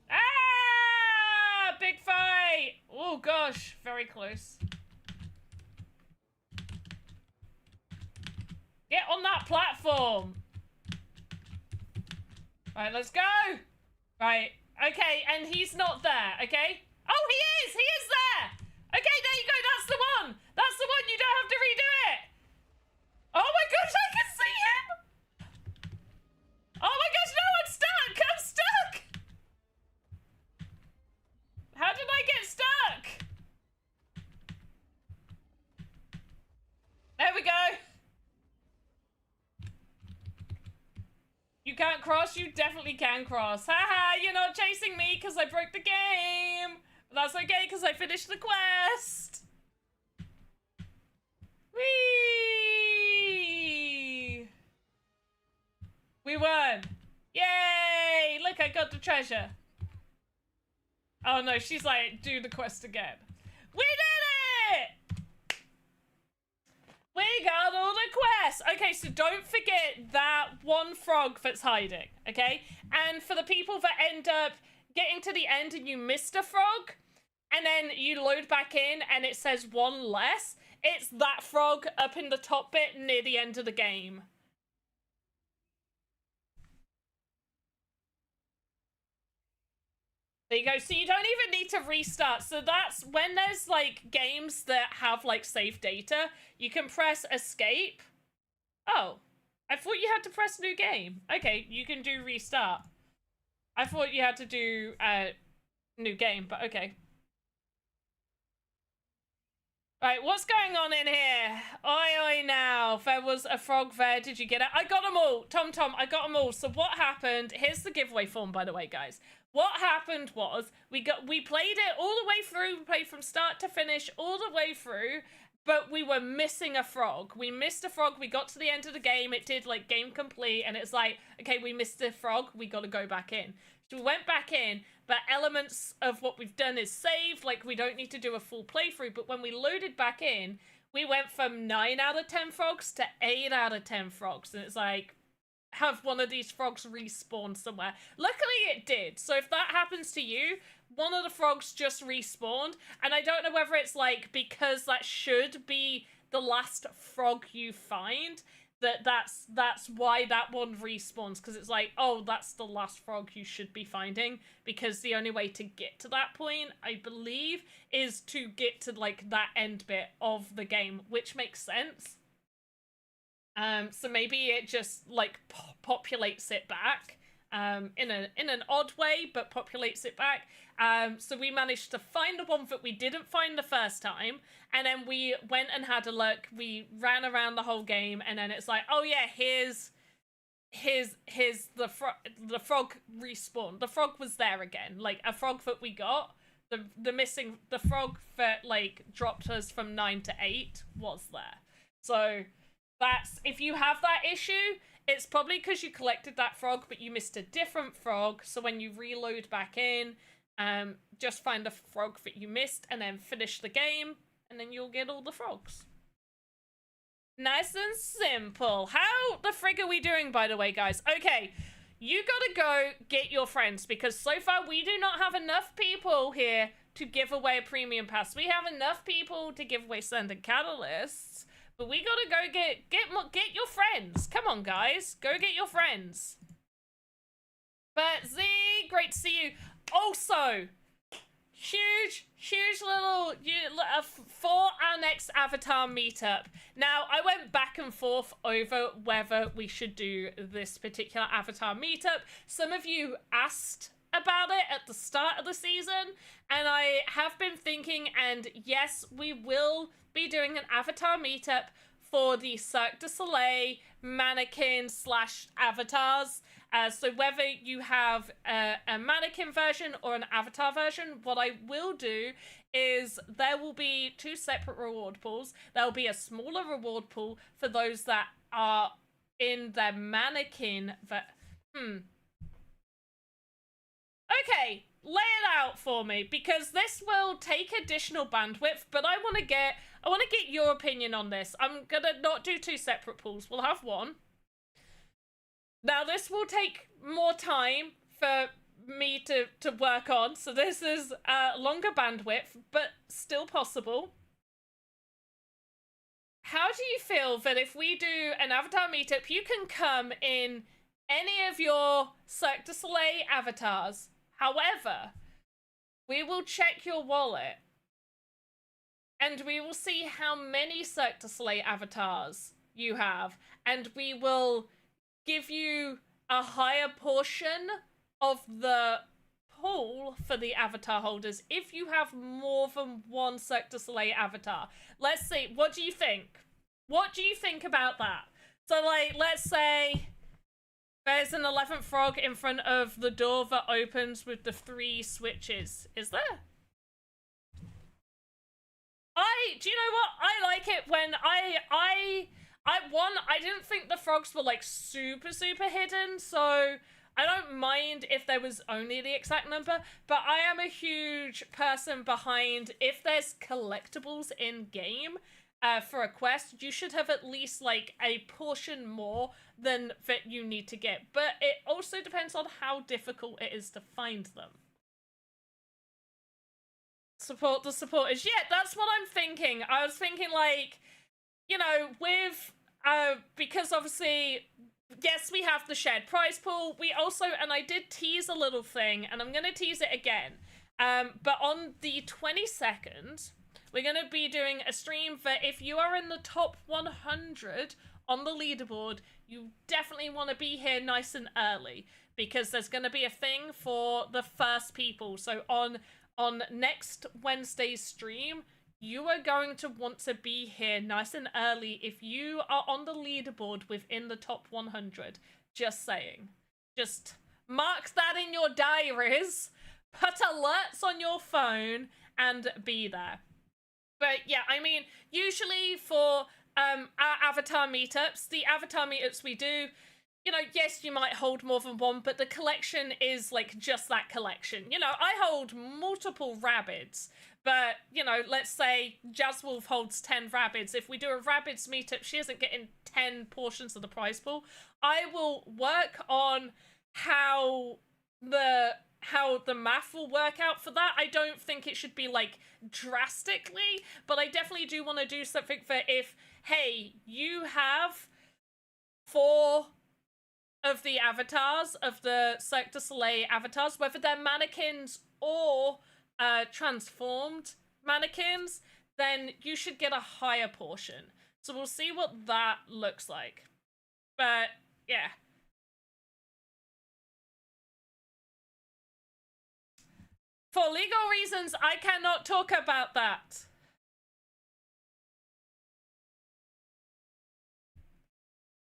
Ah! Big fight! Oh gosh, very close. Get on that platform! Right, let's go! Right, okay, and he's not there, okay? Oh, he is! He is there! Okay, there you go, that's the one! That's the one, you don't have to redo it! Oh my gosh, I can see him! Oh my gosh, no, I'm stuck! I'm stuck! How did I get stuck? There we go. You can't cross? You definitely can cross. Haha, you're not chasing me because I broke the game. But that's okay because I finished the quest. Whee! We won. Yay! Look, I got the treasure. Oh no, she's like, do the quest again. We did it! We got all the quests! Okay, so don't forget that one frog that's hiding, okay? And for the people that end up getting to the end and you missed a frog, and then you load back in and it says one less, it's that frog up in the top bit near the end of the game. There you go. So you don't even need to restart. So that's when there's like games that have like save data, you can press escape. Oh, I thought you had to press new game. Okay, you can do restart. I thought you had to do new game, but okay. Right, what's going on in here? Oi now, there was a frog there, did you get it? I got them all, Tom, I got them all. So what happened, here's the giveaway form, by the way, guys. What happened was, we played it all the way through, we played from start to finish, all the way through, but we were missing a frog. We missed a frog, we got to the end of the game, it did like game complete, and it's like, okay, we missed a frog, we gotta go back in. So we went back in, but elements of what we've done is saved, like we don't need to do a full playthrough, but when we loaded back in, we went from 9 out of 10 frogs to 8 out of 10 frogs. And it's like, have one of these frogs respawn somewhere. Luckily it did. So if that happens to you, one of the frogs just respawned. And I don't know whether it's like, because that should be the last frog you find, that's why that one respawns, because it's like, oh, that's the last frog you should be finding, because the only way to get to that point, I believe, is to get to like that end bit of the game, which makes sense. So maybe it just like populates it back in an odd way, but populates it back. So we managed to find the one that we didn't find the first time, and then we went and had a look. We ran around the whole game, and then it's like, oh yeah, here's the frog respawned. The frog was there again, like a frog that we got. The frog that like dropped us from 9 to 8 was there. So that's, if you have that issue, it's probably because you collected that frog, but you missed a different frog. So when you reload back in, just find the frog that you missed and then finish the game, and then you'll get all the frogs. Nice and simple. How the frig are we doing, by the way, guys? Okay, you gotta go get your friends, because so far we do not have enough people here to give away a premium pass. We have enough people to give away sending catalysts, but we gotta go get your friends. Come on, guys, go get your friends. But Z, great to see you. Also, huge little for our next avatar meetup. Now, I went back and forth over whether we should do this particular avatar meetup. Some of you asked about it at the start of the season, and I have been thinking, and yes, we will be doing an avatar meetup for the Cirque du Soleil mannequin / avatars. So whether you have a mannequin version or an avatar version, what I will do is there will be 2 separate reward pools. There will be a smaller reward pool for those that are in their mannequin. Okay, lay it out for me, because this will take additional bandwidth, but I want to get your opinion on this. I'm gonna not do 2 separate pools. We'll have one. Now, this will take more time for me to work on, so this is longer bandwidth, but still possible. How do you feel that if we do an avatar meetup, you can come in any of your Cirque du Soleil avatars? However, we will check your wallet, and we will see how many Cirque du Soleil avatars you have, and we will give you a higher portion of the pool for the avatar holders if you have more than one Cirque du Soleil avatar. Let's see, what do you think? What do you think about that? So, like, let's say there's an 11th frog in front of the door that opens with the 3 switches. Is there? Do you know what? I like it when I didn't think the frogs were like super hidden, so I don't mind if there was only the exact number, but I am a huge person behind, if there's collectibles in game for a quest, you should have at least like a portion more than that you need to get. But it also depends on how difficult it is to find them. Support the supporters. Yeah, that's what I'm thinking. I was thinking, like, you know, with because obviously, yes, we have the shared prize pool. We also, and I did tease a little thing, and I'm gonna tease it again. But on the 22nd, we're gonna be doing a stream that if you are in the top 100 on the leaderboard, you definitely want to be here nice and early, because there's gonna be a thing for the first people. So on next Wednesday's stream, you are going to want to be here nice and early if you are on the leaderboard within the top 100. Just saying. Just mark that in your diaries, put alerts on your phone, and be there. But yeah, I mean, usually for our avatar meetups, the avatar meetups we do, you know, yes, you might hold more than one, but the collection is like just that collection. You know, I hold multiple rabbits, But, you know, let's say Jazzwolf holds 10 rabbits. If we do a rabbits meetup, she isn't getting 10 portions of the prize pool. I will work on how the math will work out for that. I don't think it should be like drastically, but I definitely do want to do something for if, hey, you have 4 of the avatars, of the Cirque du Soleil avatars, whether they're mannequins or transformed mannequins, then you should get a higher portion. So we'll see what that looks like. But yeah. For legal reasons, I cannot talk about that.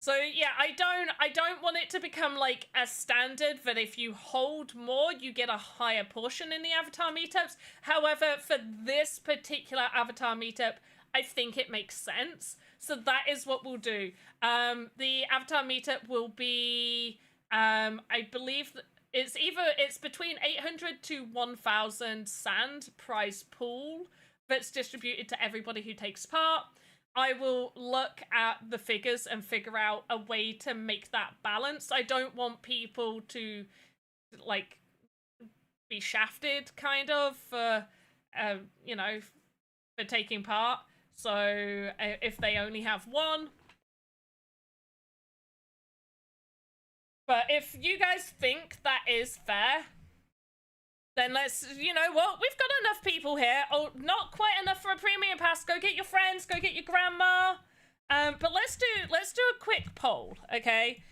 So yeah, I don't want it to become like a standard that if you hold more, you get a higher portion in the avatar meetups. However, for this particular avatar meetup, I think it makes sense. So that is what we'll do. The avatar meetup will be, I believe it's between 800 to 1,000 sand prize pool that's distributed to everybody who takes part. I will look at the figures and figure out a way to make that balance. I don't want people to, like, be shafted, kind of, for, you know, for taking part. So, if they only have one. But if you guys think that is fair, then let's, you know what, we've got enough people here. Oh, not quite enough for a premium pass. Go get your friends, go get your grandma. But let's do a quick poll, okay?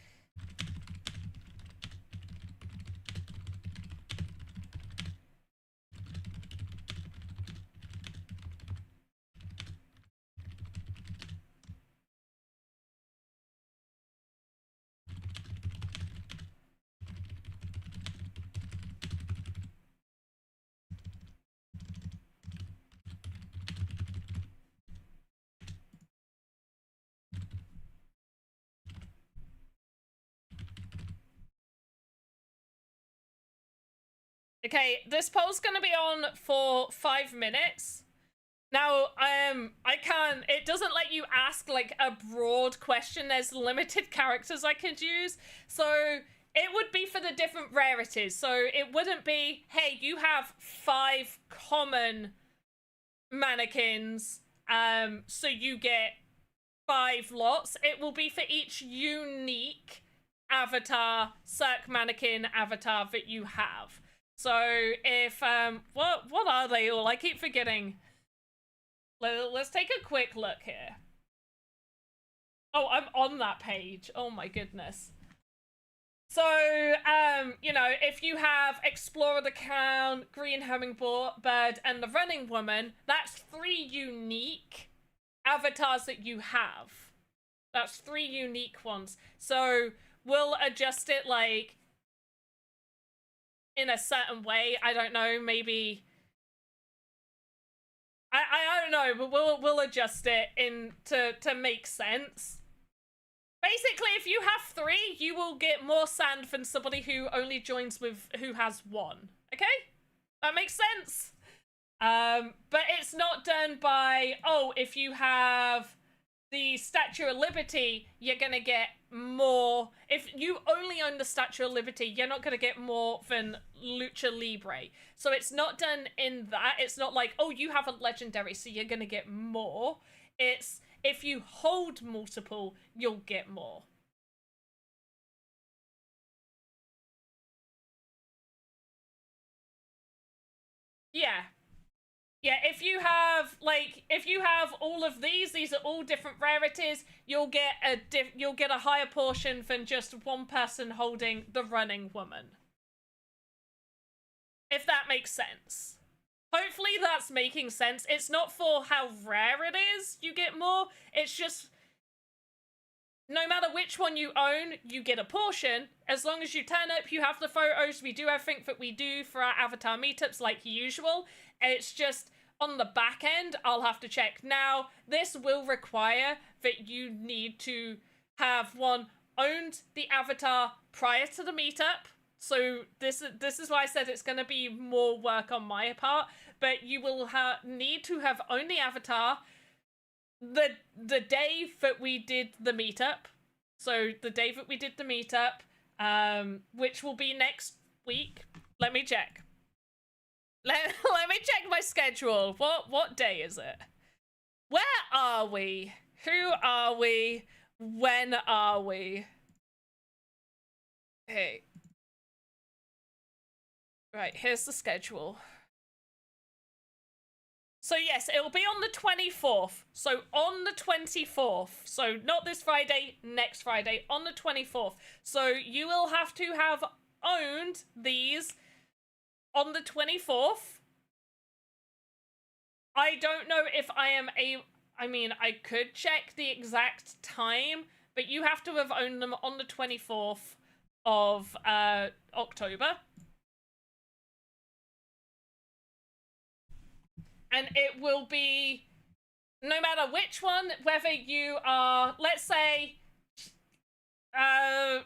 Okay, this poll's gonna be on for 5 minutes. Now, it doesn't let you ask, like, a broad question. There's limited characters I could use. So, it would be for the different rarities. So, it wouldn't be, hey, you have 5 common mannequins, so you get 5 lots. It will be for each unique avatar, Cirque mannequin avatar that you have. So if, what are they all? I keep forgetting. Let's take a quick look here. Oh, I'm on that page. Oh my goodness. So, you know, if you have Explorer the Clown, Green Hummingbird, and the Running Woman, that's 3 unique avatars that you have. That's 3 unique ones. So we'll adjust it, like, in a certain way. I don't know, maybe I don't know, but we'll adjust it to make sense. Basically, if you have 3, you will get more sand than somebody who only joins with who has 1. Okay? That makes sense. But it's not done by, oh, if you have the Statue of Liberty, you're gonna get more. If you only own the Statue of Liberty, you're not gonna get more than Lucha Libre. So it's not done in that. It's not like, oh, you have a legendary, so you're gonna get more. It's, if you hold multiple, you'll get more. Yeah. Yeah, if you have, like, if you have all of these are all different rarities, you'll get a higher portion than just one person holding the Running Woman. If that makes sense. Hopefully that's making sense. It's not for how rare it is you get more, it's just, no matter which one you own, you get a portion. As long as you turn up, you have the photos, we do everything that we do for our avatar meetups like usual. It's just, on the back end, I'll have to check. Now, this will require that you need to have, one, owned the avatar prior to the meetup, So this is why I said it's going to be more work on my part, but you will need to have owned the avatar the day that we did the meetup. So the day that we did the meetup, which will be next week. Let me check. Let me check my schedule. What day is it? Where are we? Who are we? When are we? Hey. Right, here's the schedule. So yes, it'll be on the 24th. So on the 24th. So not this Friday, next Friday, on the 24th. So you will have to have owned these on the 24th. I don't know if I am I mean, I could check the exact time, but you have to have owned them on the 24th of October. And it will be, no matter which one, whether you are, let's say, let's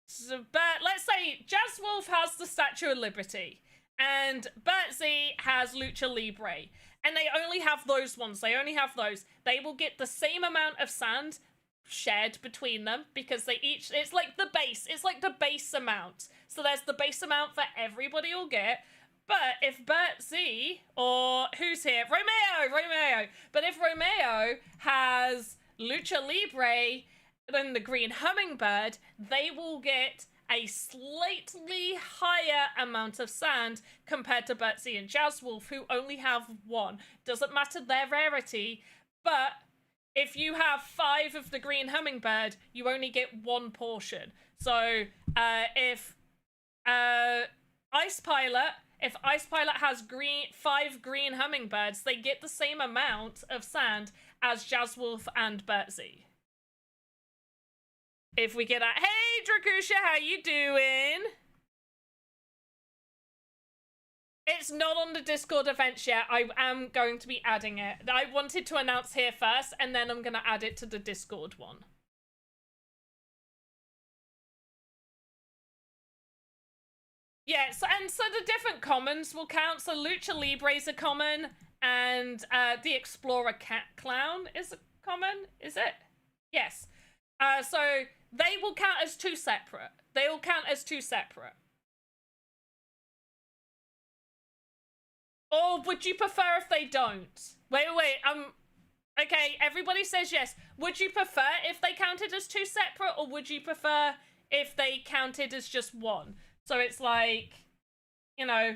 say Jazz Wolf has the Statue of Liberty, and Bertzi has Lucha Libre, and they only have those ones, they only have those. They will get the same amount of sand shared between them, because they each, it's like the base amount. So there's the base amount that everybody will get. But if Bertzi, or who's here? Romeo! But if Romeo has Lucha Libre and the Green Hummingbird, they will get a slightly higher amount of sand compared to Bertzi and Jazz Wolf, who only have one. Doesn't matter their rarity, but if you have 5 of the Green Hummingbird, you only get 1 portion. So if Ice Pilot has 5 Green Hummingbirds, they get the same amount of sand as Jazz Wolf and Bertzi. If we get a, hey Drakusha, how you doing? It's not on the Discord events yet. I am going to be adding it. I wanted to announce here first, and then I'm going to add it to the Discord one. Yeah, so the different commons will count. So Lucha Libre is a common, and the Explorer Clown is a common, is it? Yes. So they will count as 2 separate. They will count as 2 separate. Or would you prefer if they don't? Wait, okay, everybody says yes. Would you prefer if they counted as 2 separate, or would you prefer if they counted as just 1? So it's like, you know,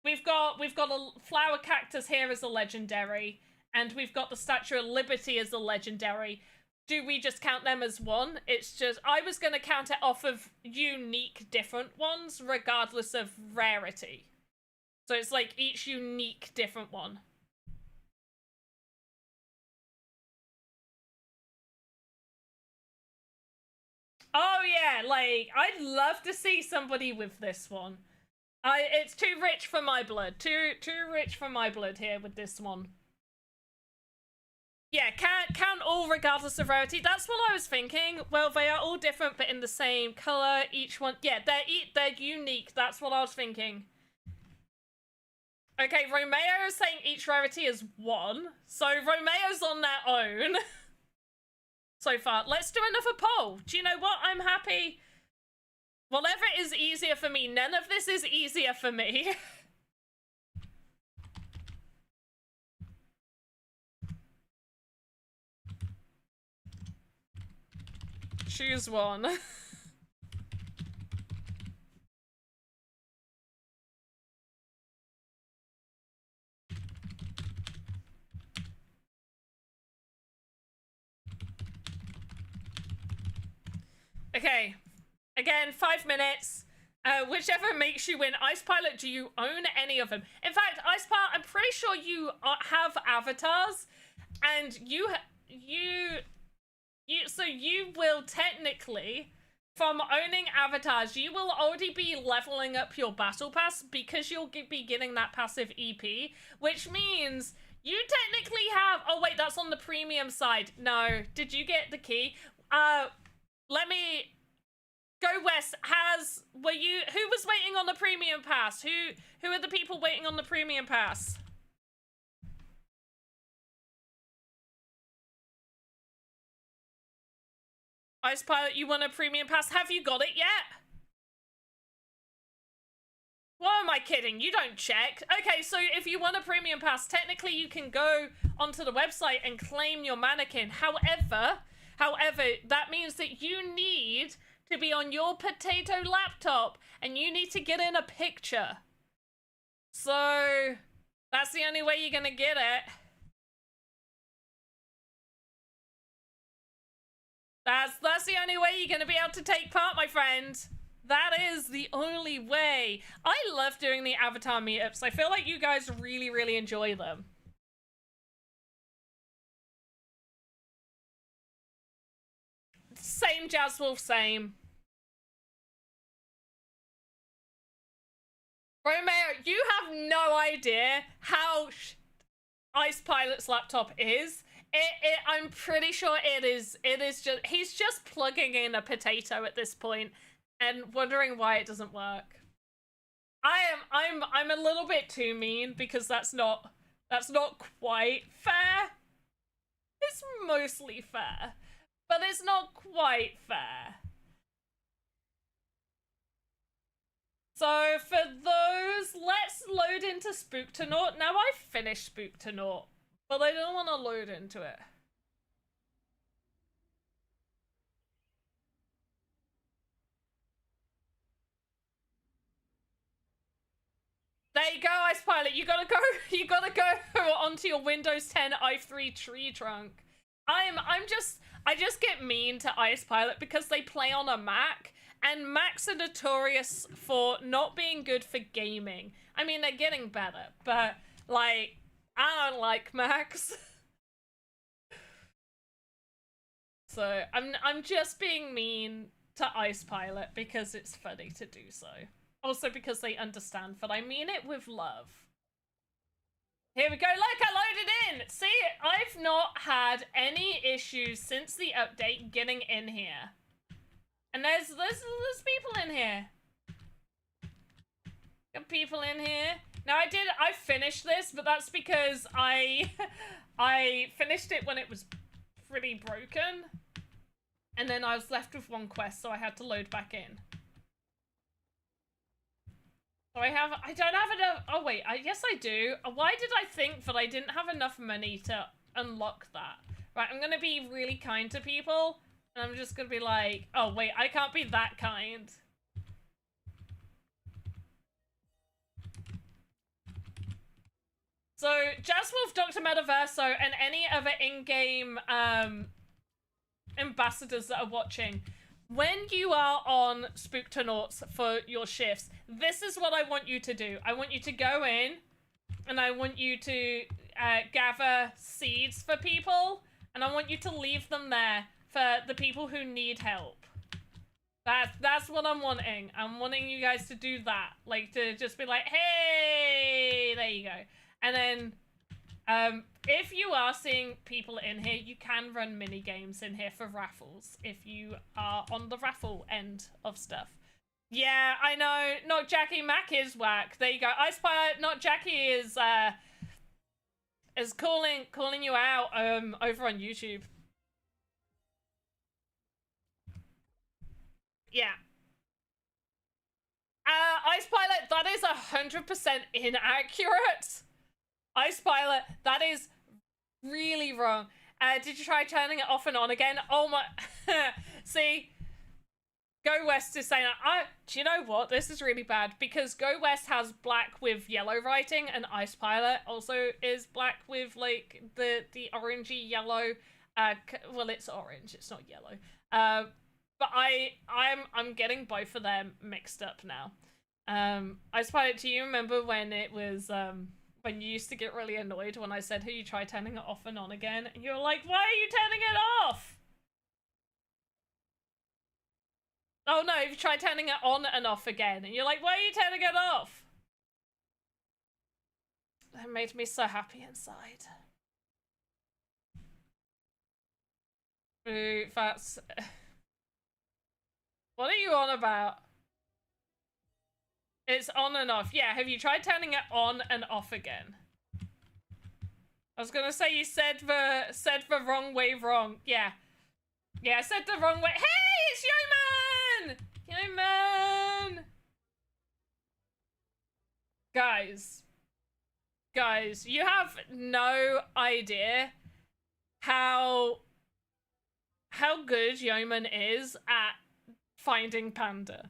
we've got a flower cactus here as a legendary, and we've got the Statue of Liberty as a legendary. Do we just count them as 1? It's just, I was going to count it off of unique different ones, regardless of rarity. So it's like each unique different one. Oh yeah, like, I'd love to see somebody with this one. It's too rich for my blood. Too rich for my blood here with this one. Yeah, count all regardless of rarity. That's what I was thinking. Well, they are all different, but in the same color. Each one, yeah, they're unique. That's what I was thinking. Okay, Romeo is saying each rarity is 1. So Romeo's on their own. So far. Let's do another poll. Do you know what? I'm happy. Whatever is easier for me. None of this is easier for me. Choose one. Okay. Again, 5 minutes. Whichever makes you win. Ice Pilot, do you own any of them? In fact, Ice Pilot, I'm pretty sure you have avatars, and so you will technically, from owning avatars, you will already be leveling up your battle pass because you'll be getting that passive EP, which means you technically have, oh wait, that's on the premium side. No, did you get the key? Let me Go West who was waiting on the premium pass? Who are the people waiting on the premium pass? Ice Pilot, you want a premium pass? Have you got it yet? What am I kidding? You don't check. Okay, so if you want a premium pass, technically you can go onto the website and claim your mannequin. However, that means that you need to be on your potato laptop and you need to get in a picture. So that's the only way you're gonna get it. That's the only way you're gonna be able to take part, my friend. That is the only way. I love doing the avatar meetups. I feel like you guys really, really enjoy them. Same, Jazzwolf, same. Romeo, you have no idea how Ice Pilot's laptop is. I'm pretty sure it is just, he's just plugging in a potato at this point and wondering why it doesn't work. I'm a little bit too mean because that's not quite fair. It's mostly fair, but it's not quite fair. So for those, let's load into Spooktonaut. Now I've finished Spooktonaut, but I don't want to load into it. There you go, Ice Pilot. You gotta go onto your Windows 10 i3 tree trunk. I just get mean to Ice Pilot because they play on a Mac, and Macs are notorious for not being good for gaming. I mean, they're getting better, but like, I don't like Macs. So I'm just being mean to Ice Pilot because it's funny to do so. Also because they understand, but I mean it with love. Here we go, look, I loaded in! See, I've not had any issues since the update getting in here. And there's people in here. Got people in here. Now I finished this, but that's because I finished it when it was pretty broken. And then I was left with one quest, so I had to load back in. So I don't have enough, oh wait, yes I do. Why did I think that I didn't have enough money to unlock that? Right, I'm gonna be really kind to people, and I'm just gonna be like, oh wait, I can't be that kind. So, Jazzwolf, Dr. Metaverso, and any other in-game ambassadors that are watching, when you are on Spooktonauts for your shifts, this is what I want you to do. I want you to go in, and I want you to gather seeds for people, and I want you to leave them there for the people who need help. That's what I'm wanting. I'm wanting you guys to do that. Like, to just be like, hey, there you go. And then, if you are seeing people in here, you can run mini games in here for raffles if you are on the raffle end of stuff. Yeah, I know. Not Jackie Mac is whack. There you go. I spy. Not Jackie is calling you out over on YouTube. Yeah. Ice Pilot, that is 100% inaccurate. Ice Pilot, that is really wrong. Did you try turning it off and on again? Oh my... See? Go West is saying that. Do you know what? This is really bad because Go West has black with yellow writing and Ice Pilot also is black with like the orangey yellow. Well, it's orange. It's not yellow. But I'm getting both of them mixed up now. Ice Pilot, do you remember when it was when you used to get really annoyed when I said, hey, you try turning it off and on again? And you're like, why are you turning it off? Oh no, if you try turning it on and off again. And you're like, why are you turning it off? That made me so happy inside. Ooh, that's... What are you on about? It's on and off. Yeah, have you tried turning it on and off again? I was gonna say you said the wrong way wrong. Yeah. Yeah, I said the wrong way. Hey, it's Yeoman! Yeoman! Guys, you have no idea how good Yeoman is at finding panda.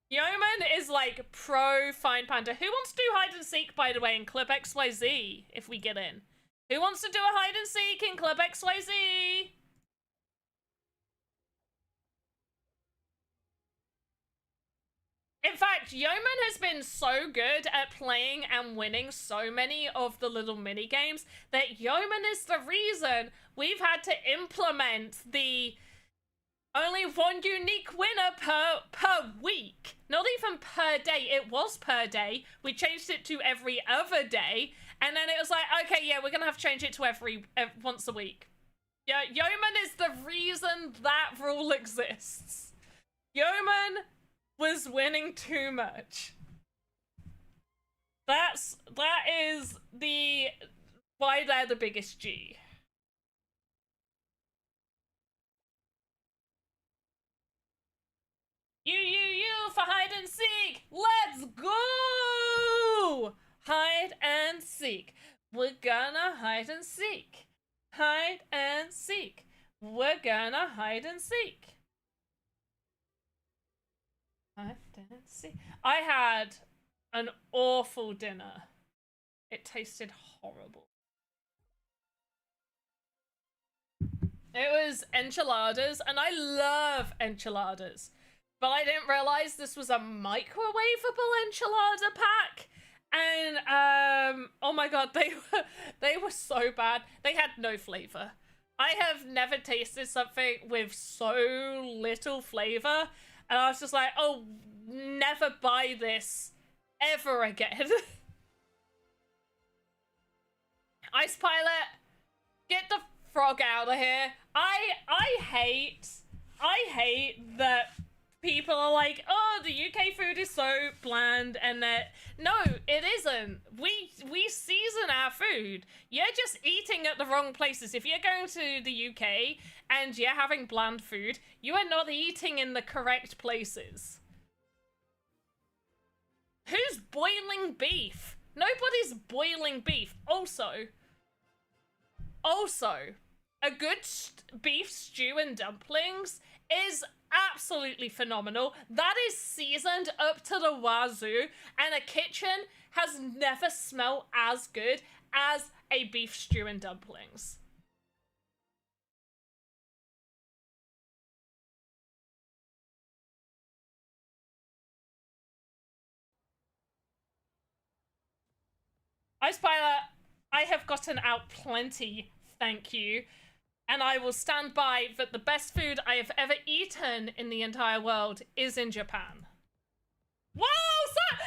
Yeoman is like pro find panda. Who wants to do hide and seek, by the way, in Club XYZ if we get in? Who wants to do a hide and seek in Club XYZ? In fact, Yeoman has been so good at playing and winning so many of the little mini games that Yeoman is the reason we've had to implement the only one unique winner per week. Not even per day. It was per day. We changed it to every other day. And then it was like, okay, yeah, we're going to have to change it to every once a week. Yeah, Yeoman is the reason that rule exists. Yeoman was winning too much. That is why they're the biggest G. You for hide and seek. Let's go. Hide and seek. We're gonna hide and seek. Hide and seek. We're gonna hide and seek. Hide and seek. I had an awful dinner. It tasted horrible. It was enchiladas, and I love enchiladas. But I didn't realize this was a microwavable enchilada pack. And oh my god, they were so bad. They had no flavor. I have never tasted something with so little flavor. And I was just like, oh, never buy this ever again. Ice Pilot, get the frog out of here. I hate that people are like, oh, the UK food is so bland, and that no, it isn't. We season our food. You're just eating at the wrong places. If you're going to the UK and you're having bland food, you are not eating in the correct places. Who's boiling beef? Nobody's boiling beef. Also, a good beef stew and dumplings is absolutely phenomenal. That is seasoned up to the wazoo, and a kitchen has never smelled as good as a beef stew and dumplings. Ice Pilot, I have gotten out plenty, thank you. And I will stand by that the best food I have ever eaten in the entire world is in Japan. Whoa!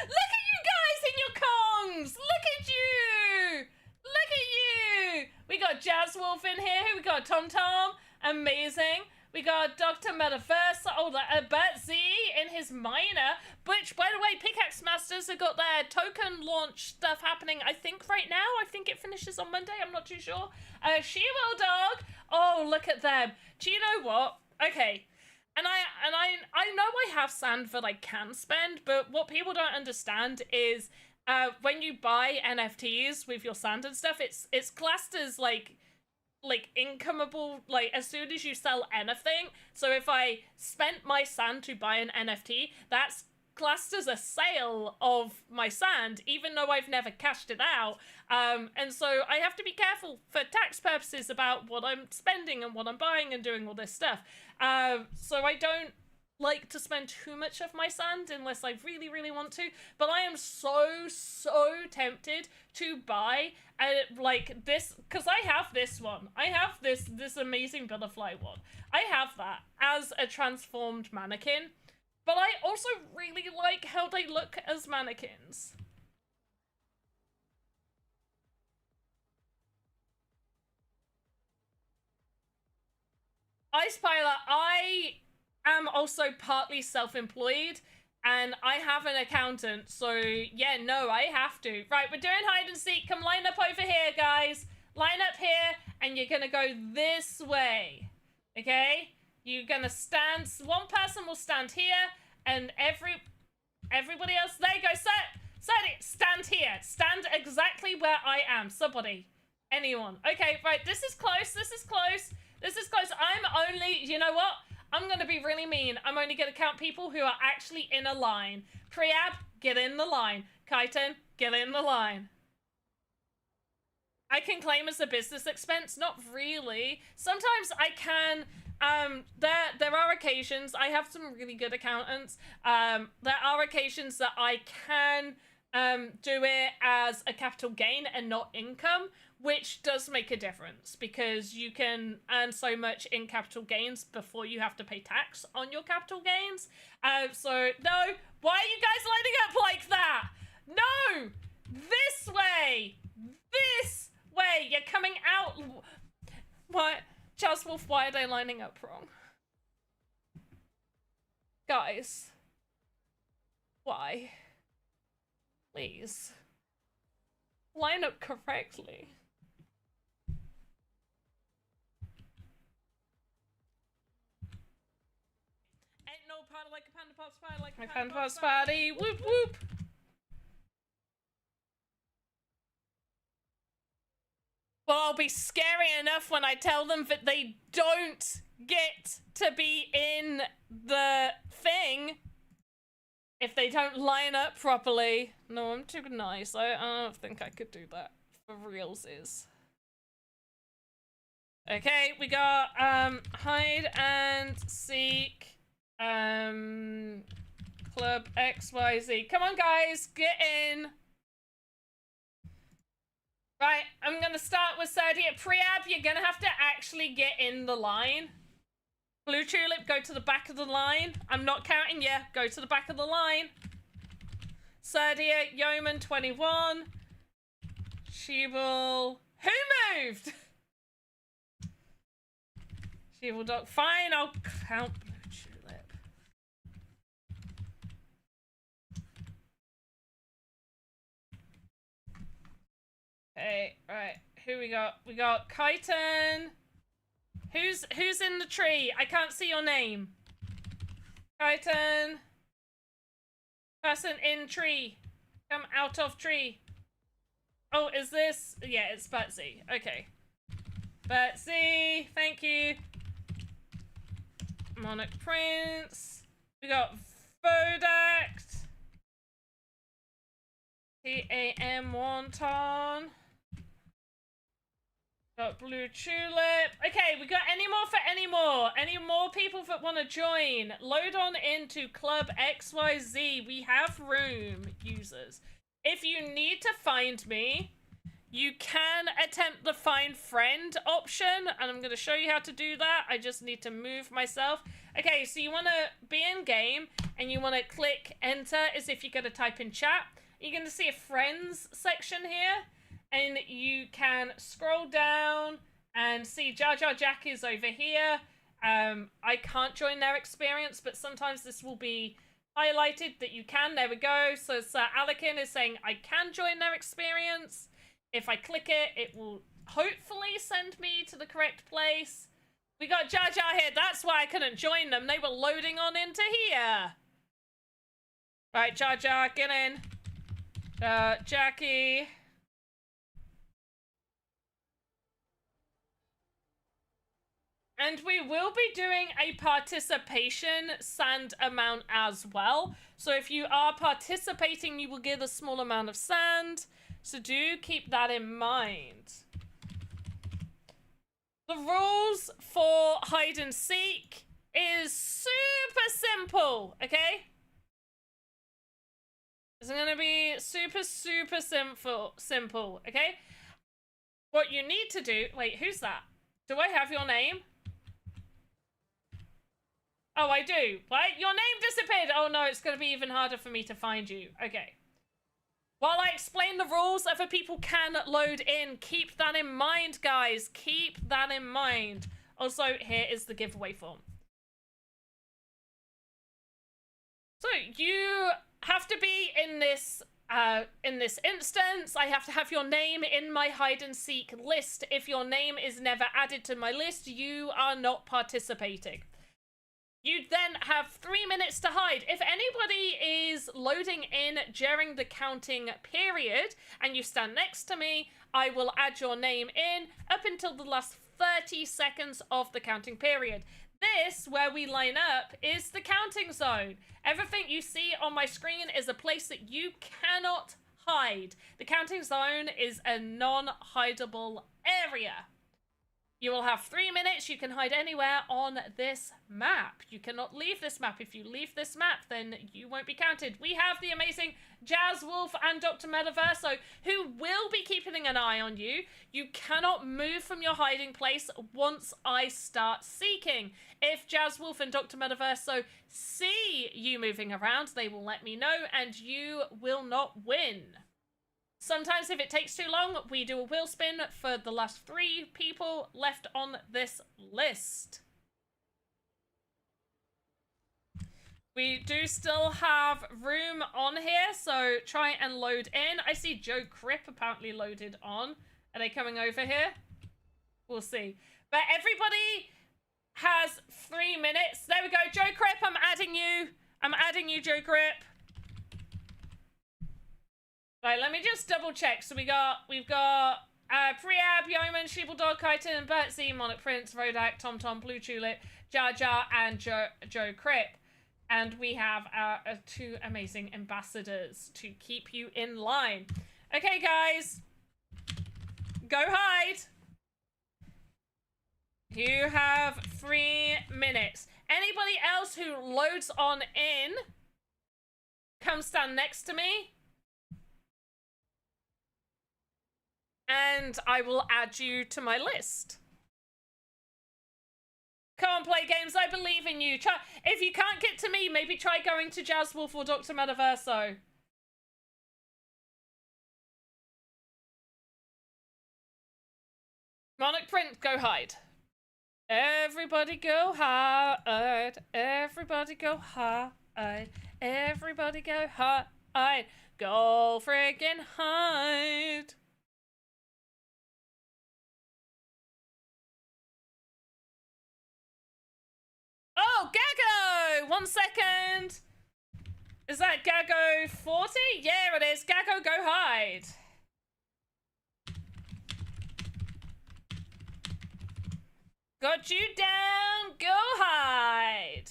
Look at you guys in your Kongs! Look at you! Look at you! We got Jazz Wolf in here. We got Tom Tom. Amazing. We got Dr. Metaverse. Oh, Bert Z in his minor. Which, by the way, Pickaxe Masters have got their token launch stuff happening, I think, right now. I think it finishes on Monday. I'm not too sure. She-Will Dog. Oh, look at them. Do you know what? Okay. And I know I have sand that I can spend, but what people don't understand is when you buy NFTs with your sand and stuff, it's classed as like incomeable, like as soon as you sell anything. So if I spent my sand to buy an NFT, that's classed as a sale of my sand, even though I've never cashed it out. And so I have to be careful for tax purposes about what I'm spending and what I'm buying and doing all this stuff. So I don't like to spend too much of my sand unless I really, really want to. But I am so tempted to buy like this, because I have this one. I have this amazing butterfly one. I have that as a transformed mannequin. But I also really like how they look as mannequins. Ice Pilot, am also partly self-employed, and I have an accountant, so yeah, no, I have to. Right, we're doing hide and seek. Come line up over here, guys. Line up here, and you're gonna go this way, okay? You're gonna stand, one person will stand here, and everybody else, there you go, stand here. Stand exactly where I am, somebody. Anyone. Okay, right, this is close, this is close. I'm only, you know what? I'm gonna be really mean. I'm only gonna count people who are actually in a line. Priab, get in the line. Kaiten, get in the line. I can claim as a business expense? Not really. Sometimes I can, there are occasions, I have some really good accountants, there are occasions that I can do it as a capital gain and not income, which does make a difference because you can earn so much in capital gains before you have to pay tax on your capital gains. So no, why are you guys lining up like that? No, this way, you're coming out. What? Charles Wolf, why are they lining up wrong? Guys, why? Please, line up correctly. Ain't no party like a Panda Pops party, like a Panda Pops party. Whoop whoop. Well, I'll be scary enough when I tell them that they don't get to be in the thing if they don't line up properly. No, I'm too nice. I don't think I could do that for realsies. Okay, we got hide and seek club XYZ. Come on, guys, get in. Right, I'm gonna start with Serdia. Priab, you're gonna have to actually get in the line. Blue Tulip, go to the back of the line. I'm not counting you. Go to the back of the line. Serdia, Yeoman 21. Sheeble. Who moved? Sheeble Dog. Fine, I'll count Blue Tulip. Okay, right. Who we got? We got Kaiten. Who's in the tree? I can't see your name. Kaiten. Person in tree. Come out of tree. Oh, is this? Yeah, it's Betsy. Okay. Betsy, thank you. Monarch Prince. We got Vodact. TAM Wonton. Got Blue Tulip. Okay, we got any more for any more? Any more people that want to join? Load on into Club XYZ. We have room, users. If you need to find me, you can attempt the find friend option, and I'm going to show you how to do that. I just need to move myself. Okay, so you want to be in game, and you want to click enter as if you're going to type in chat. You're going to see a friends section here. And you can scroll down and see Jar Jar Jack is over here. I can't join their experience, but sometimes this will be highlighted that you can. There we go. So Sir Alekin is saying I can join their experience. If I click it, it will hopefully send me to the correct place. We got Jar Jar here. That's why I couldn't join them. They were loading on into here. Right, Jar Jar, get in. Jackie. And we will be doing a participation sand amount as well. So if you are participating, you will get a small amount of sand. So do keep that in mind. The rules for hide and seek is super simple, okay? It's gonna be super simple, okay? What you need to do, wait, who's that? Do I have your name? Oh, I do. What? Your name disappeared. Oh no, it's going to be even harder for me to find you. Okay. While I explain the rules, other people can load in. Keep that in mind, guys. Keep that in mind. Also, here is the giveaway form. So you have to be in this instance. I have to have your name in my hide and seek list. If your name is never added to my list, you are not participating. You then have 3 minutes to hide. If anybody is loading in during the counting period and you stand next to me, I will add your name in up until the last 30 seconds of the counting period. This, where we line up, is the counting zone. Everything you see on my screen is a place that you cannot hide. The counting zone is a non-hideable area. You will have 3 minutes. You can hide anywhere on this map. You cannot leave this map. If you leave this map, then you won't be counted. We have the amazing Jazz Wolf and Dr. Metaverso, who will be keeping an eye on you. You cannot move from your hiding place once I start seeking. If Jazz Wolf and Dr. Metaverso see you moving around, they will let me know, and you will not win. Sometimes if it takes too long, we do a wheel spin for the last 3 people left on this list. We do still have room on here, so try and load in. I see Joe Crip apparently loaded on. Are they coming over here? We'll see. But everybody has 3 minutes. There we go. Joe Crip, I'm adding you. I'm adding you, Joe Crip. Right, let me just double check. So we've got Priab, Yeoman, Sheepledog, Kyton, Bertsy, Monarch Prince, Rodak, TomTom, Blue Tulip, Jar Jar, and Joe Crip. And we have our 2 amazing ambassadors to keep you in line. Okay, guys. Go hide. You have 3 minutes. Anybody else who loads on in, come stand next to me. And I will add you to my list. Come on, play games. I believe in you. Try, if you can't get to me, maybe try going to Jazz Wolf or Dr. Metaverso. Monarch Prince, go hide. Everybody go hide. Everybody go hide. Everybody go hide. Go friggin' hide. Oh, Gago! 1 second. Is that Gago 40? Yeah, it is. Gago, go hide. Got you down. Go hide.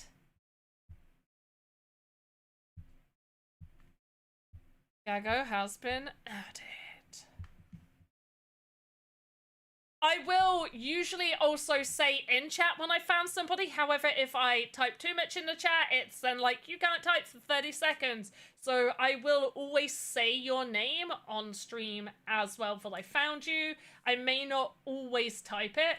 Gago has been added. I will usually also say in chat when I found somebody. However, if I type too much in the chat, it's then like, you can't type for 30 seconds. So I will always say your name on stream as well that I found you. I may not always type it.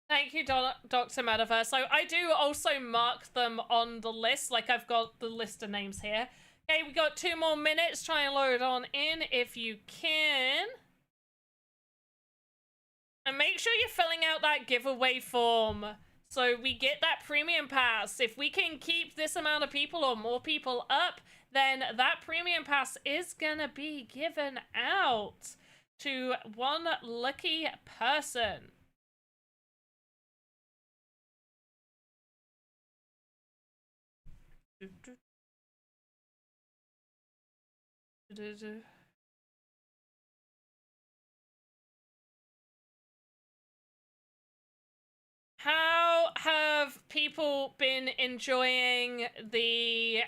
Thank you, Dr. Metaverse. So I do also mark them on the list. Like, I've got the list of names here. Okay, we got 2 more minutes. Try and load on in if you can. And make sure you're filling out that giveaway form so we get that premium pass. If we can keep this amount of people or more people up, then that premium pass is gonna be given out to 1 lucky person. how have people been enjoying the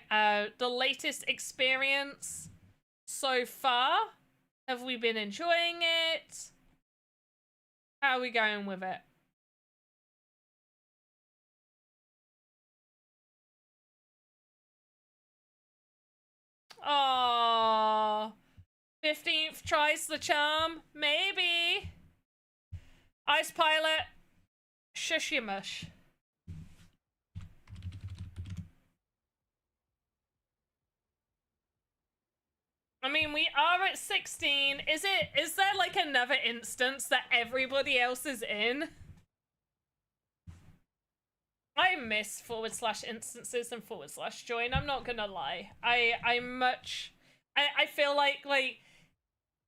latest experience so far? Have we been enjoying it? How are we going with it? Oh, 15th tries the charm, maybe. Ice Pilot, shush you mush. I mean, we are at 16. Is there like another instance that everybody else is in? I miss / instances and / join. I'm not gonna lie. I feel like,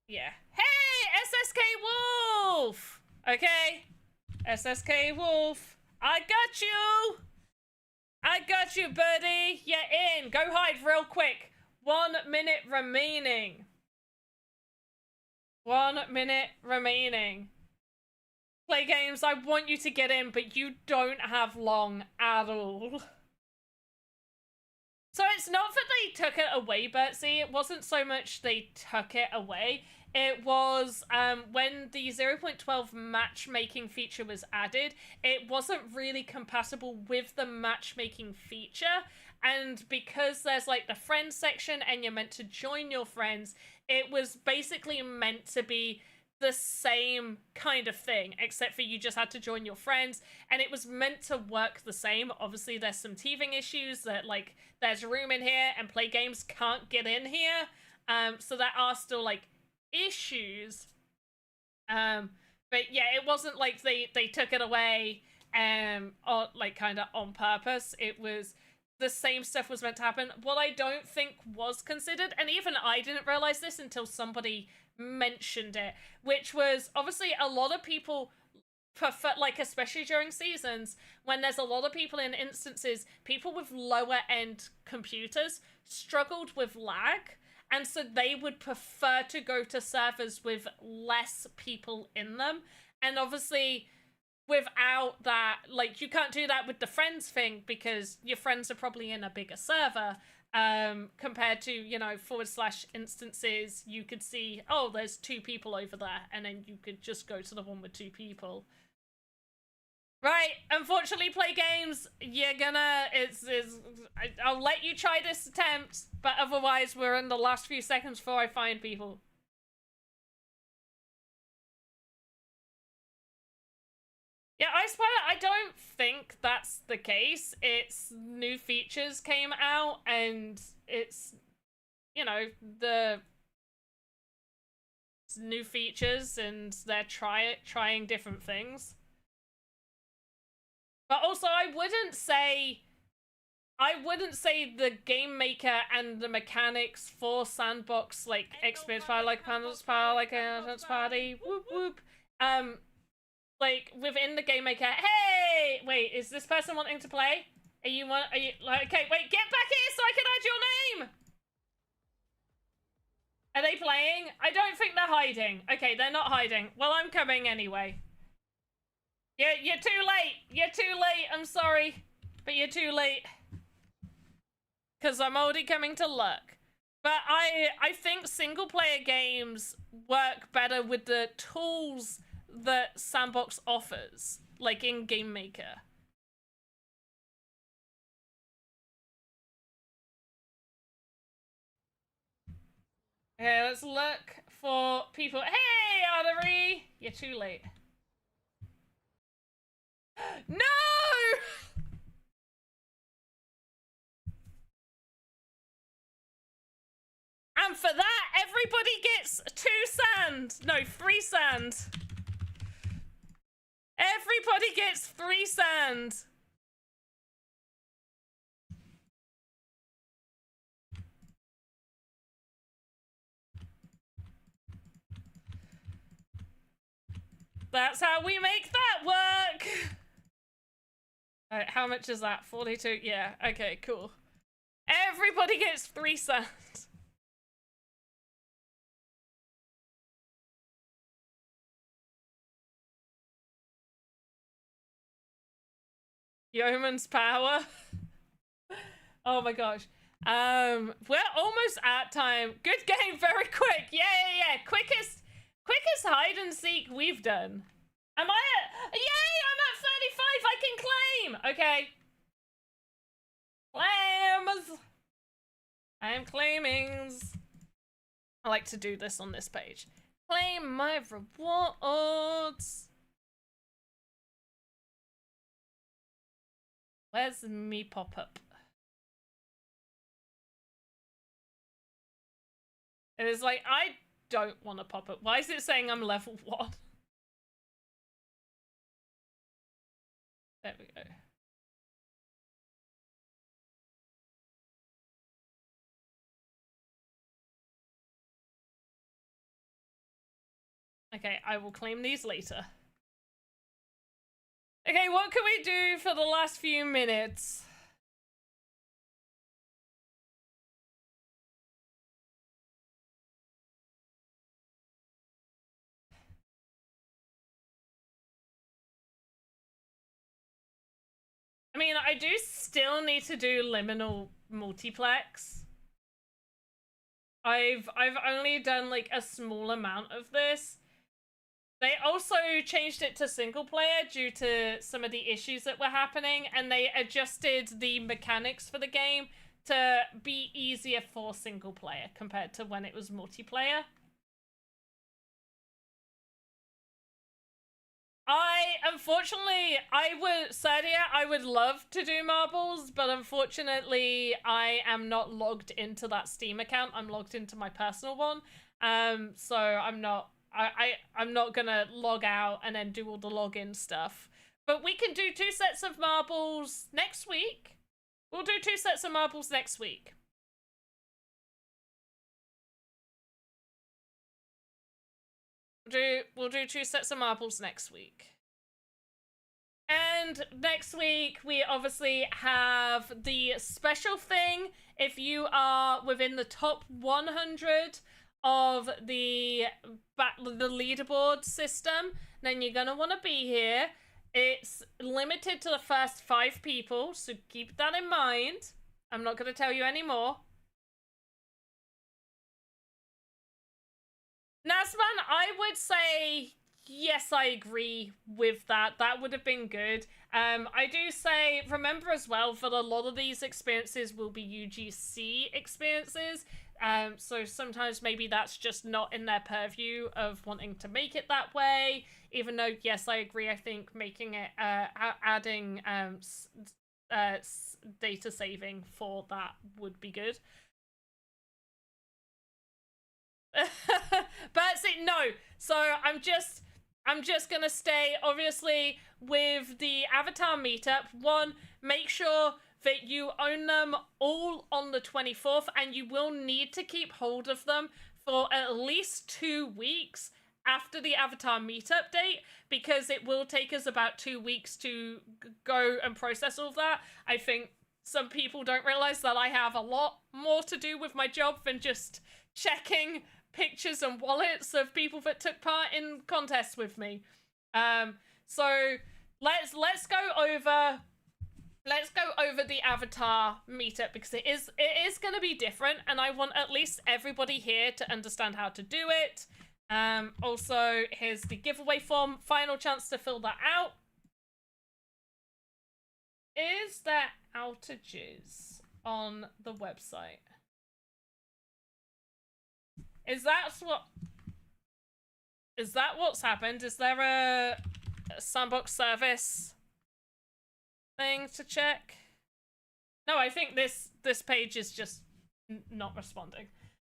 yeah. Hey, SSK Wolf! Okay? SSK Wolf. I got you! I got you, buddy. You're in. Go hide real quick. 1 minute remaining. 1 minute remaining. Play games, I want you to get in, but you don't have long at all. So it's not that they took it away, Bertsy. It wasn't so much they took it away. It was when the 0.12 matchmaking feature was added, it wasn't really compatible with the matchmaking feature. And because there's like the friends section and you're meant to join your friends, it was basically meant to be the same kind of thing, except for you just had to join your friends, and it was meant to work the same. Obviously, there's some teething issues that, like, there's room in here and Play Games can't get in here, so there are still, like, issues. But yeah, it wasn't like they took it away, or, like, kind of on purpose. It was the same stuff was meant to happen. What I don't think was considered, and even I didn't realize this until somebody mentioned it, which was obviously a lot of people prefer, like, especially during seasons when there's a lot of people in instances, people with lower end computers struggled with lag, and so they would prefer to go to servers with less people in them. And obviously without that, like, you can't do that with the friends thing because your friends are probably in a bigger server. Compared to, you know, / instances, you could see, oh, there's 2 people over there, and then you could just go to the one with 2 people. Right, unfortunately, Play Games, you're gonna, I'll let you try this attempt, but otherwise we're in the last few seconds before I find people. Yeah, I don't think that's the case. It's new features came out, and it's, you know, it's new features, and they're trying different things. But also, I wouldn't say the game maker and the mechanics for Sandbox, like, experience power, like Panda's power, like a party, whoop whoop. Like, within the game maker, hey, wait, is this person wanting to play? Are you like, okay, wait, get back here so I can add your name! Are they playing? I don't think they're hiding. Okay, they're not hiding. Well, I'm coming anyway. You're too late. You're too late. I'm sorry, but you're too late. Because I'm already coming to look. But I think single player games work better with the tools that Sandbox offers, like in Game Maker. Okay, let's look for people. Hey, Artery! You're too late. No! And for that, everybody gets 2 sand. No, 3 sand. Everybody gets 3 sand. That's how we make that work. Alright, how much is that? 42? Yeah, okay, cool. Everybody gets 3 sand. Yeoman's power. Oh my gosh. We're almost at time. Good game, very quick. Yeah. Quickest hide and seek we've done. Am I at... Yay, I'm at 35. I can claim. Okay. Claims. I am claimings. I like to do this on this page. Claim my rewards. Where's me pop-up? It is like, I don't want to pop up. Why is it saying I'm level 1? There we go. Okay, I will claim these later. Okay, what can we do for the last few minutes? I mean, I do still need to do liminal multiplex. I've only done like a small amount of this. They also changed it to single player due to some of the issues that were happening, and they adjusted the mechanics for the game to be easier for single player compared to when it was multiplayer. Unfortunately, Sadia, I would love to do marbles, but unfortunately, I am not logged into that Steam account. I'm logged into my personal one. So I'm not gonna log out and then do all the login stuff. But we can do 2 sets of marbles next week. We'll do 2 sets of marbles next week. We'll do 2 sets of marbles next week. And next week, we obviously have the special thing. If you are within the top 100 of the leaderboard system, then you're gonna want to be here. It's limited to the first 5 people, so keep that in mind. I'm not gonna tell you anymore. Nasman, I would say yes, I agree with that. That would have been good. I do say, remember as well, that a lot of these experiences will be UGC experiences. So sometimes maybe that's just not in their purview of wanting to make it that way. Even though, yes, I agree. I think making it, adding data saving for that would be good. But see, no. So I'm just gonna stay, obviously, with the Avatar meetup. 1, make sure that you own them all on the 24th, and you will need to keep hold of them for at least 2 weeks after the Avatar meetup date, because it will take us about 2 weeks to go and process all of that. I think some people don't realize that I have a lot more to do with my job than just checking pictures and wallets of people that took part in contests with me. So let's go over the Avatar meetup, because it is going to be different, and I want at least everybody here to understand how to do it. Also, here's the giveaway form. Final chance to fill that out. Is there outages on the website? Is that what's happened? Is there a Sandbox service thing to check? No, I think this page is just not responding.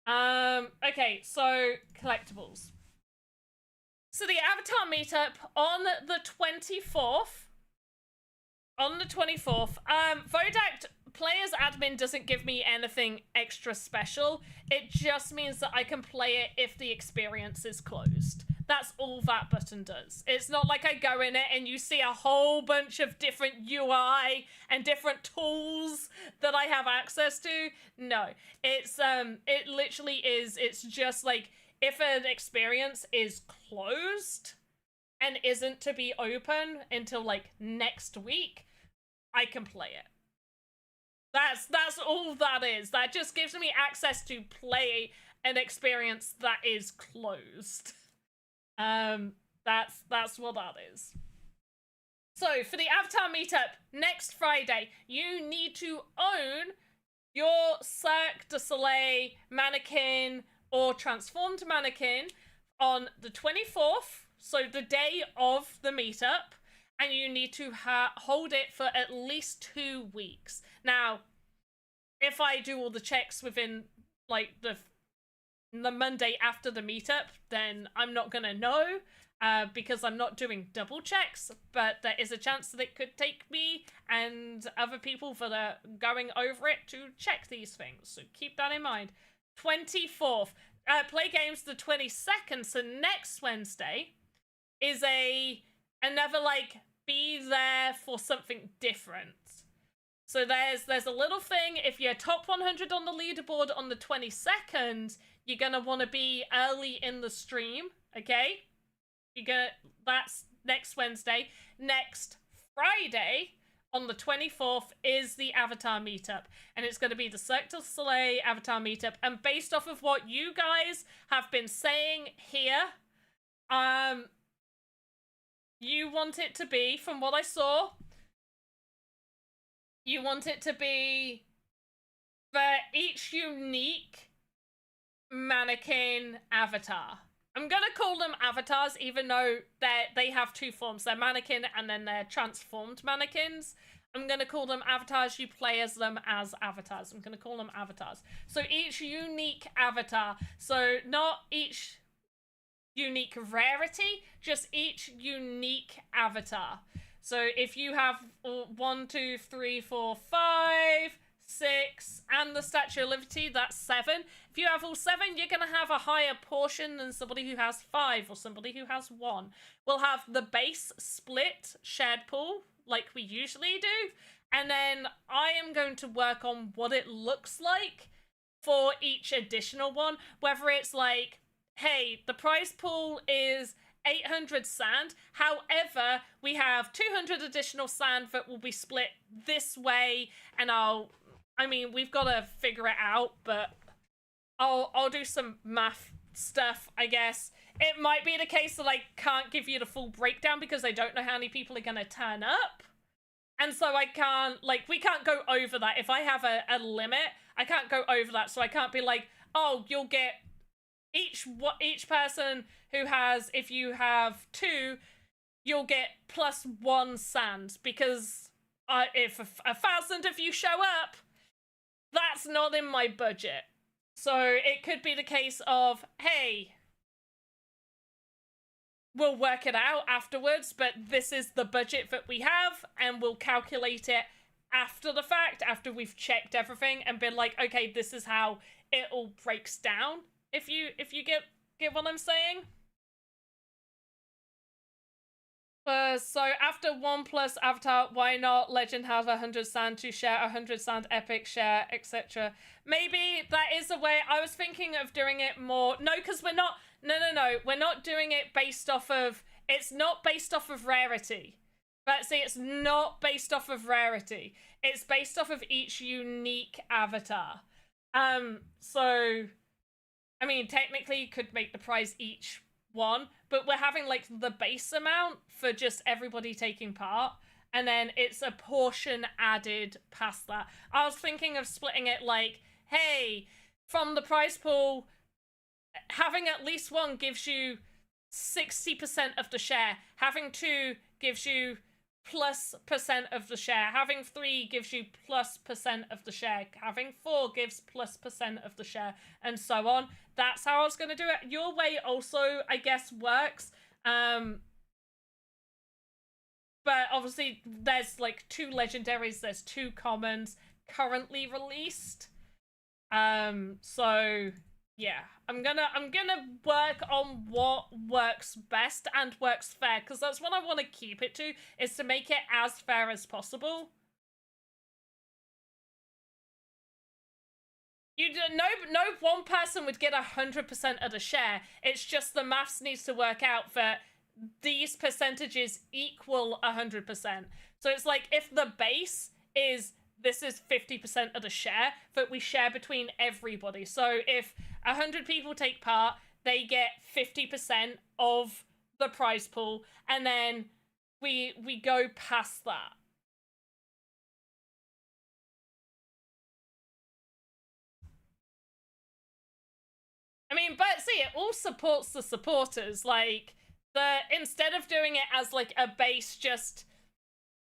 Okay, so collectibles. So the Avatar meetup on the 24th. Vodact Players admin doesn't give me anything extra special. It just means that I can play it if the experience is closed. That's all that button does. It's not like I go in it and you see a whole bunch of different UI and different tools that I have access to. No, it's it literally is, it's just like if an experience is closed and isn't to be open until like next week, I can play it. That's all that is. That just gives me access to play an experience that is closed. That's what that is. So for the Avatar meetup next Friday, you need to own your Cirque du Soleil mannequin or transformed mannequin on the 24th, so the day of the meetup, and you need to hold it for at least 2 weeks. Now, if I do all the checks within like the Monday after the meetup, then I'm not gonna know because I'm not doing double checks, but there is a chance that it could take me and other people that are going over it to check these things, so keep that in mind. 24th, play games the 22nd, so next Wednesday is another like be there for something different. So there's a little thing, if you're top 100 on the leaderboard on the 22nd, you're gonna want to be early in the stream, okay? That's next Wednesday. Next Friday, on the 24th, is the Avatar meetup, and it's going to be the Cirque du Soleil Avatar meetup, and based off of what you guys have been saying here, you want it to be, from what I saw, you want it to be for each unique mannequin avatar. I'm gonna call them avatars, even though they have two forms. They're mannequin and then they're transformed mannequins. I'm gonna call them avatars. You play as them as avatars. I'm gonna call them avatars. So each unique avatar. So not each unique rarity, just each unique avatar. So if you have 1, 2, 3, 4, 5, 6, and the Statue of Liberty, that's 7. If you have all 7, you're going to have a higher portion than somebody who has 5 or somebody who has 1. We'll have the base split shared pool like we usually do, and then I am going to work on what it looks like for each additional one, whether it's like, hey, the prize pool is 800 sand, however, we have 200 additional sand that will be split this way, and I mean, we've got to figure it out, but I'll do some math stuff, I guess. It might be the case that I can't give you the full breakdown because I don't know how many people are going to turn up. And so I can't, like, we can't go over that. If I have a limit, I can't go over that. So I can't be like, oh, you'll get each person who has, if you have 2, you'll get +1 sand. Because if 1,000 of you show up, that's not in my budget. So it could be the case of, hey, we'll work it out afterwards, but this is the budget that we have, and we'll calculate it after the fact, after we've checked everything, and been like, okay, this is how it all breaks down. If you get what I'm saying? So after 1 plus Avatar, why not Legend have 100 sand to share, 100 sand epic share, etc. Maybe that is a way. I was thinking of doing it more. No, because we're not. No. We're not doing it based off of. It's not based off of rarity. But see, it's not based off of rarity. It's based off of each unique avatar. So, I mean, technically, you could make the prize each one, but we're having like the base amount for just everybody taking part, and then it's a portion added past that. I was thinking of splitting it like, hey, from the prize pool, having at least 1 gives you 60% of the share, having 2 gives you +% of the share, having 3 gives you +% of the share, having 4 gives +% of the share, and so on. That's how I was going to do it. Your way also, I guess, works. But obviously there's like 2 legendaries, there's 2 commons currently released. So yeah, I'm gonna work on what works best and works fair, because that's what I want to keep it to, is to make it as fair as possible. No one person would get 100% of the share. It's just the maths needs to work out that these percentages equal 100%. So it's like if the base is this is 50% of the share that we share between everybody. So if 100 people take part, they get 50% of the prize pool, and then we go past that. I mean, but see, it all supports the supporters. Like, instead of doing it as like a base, just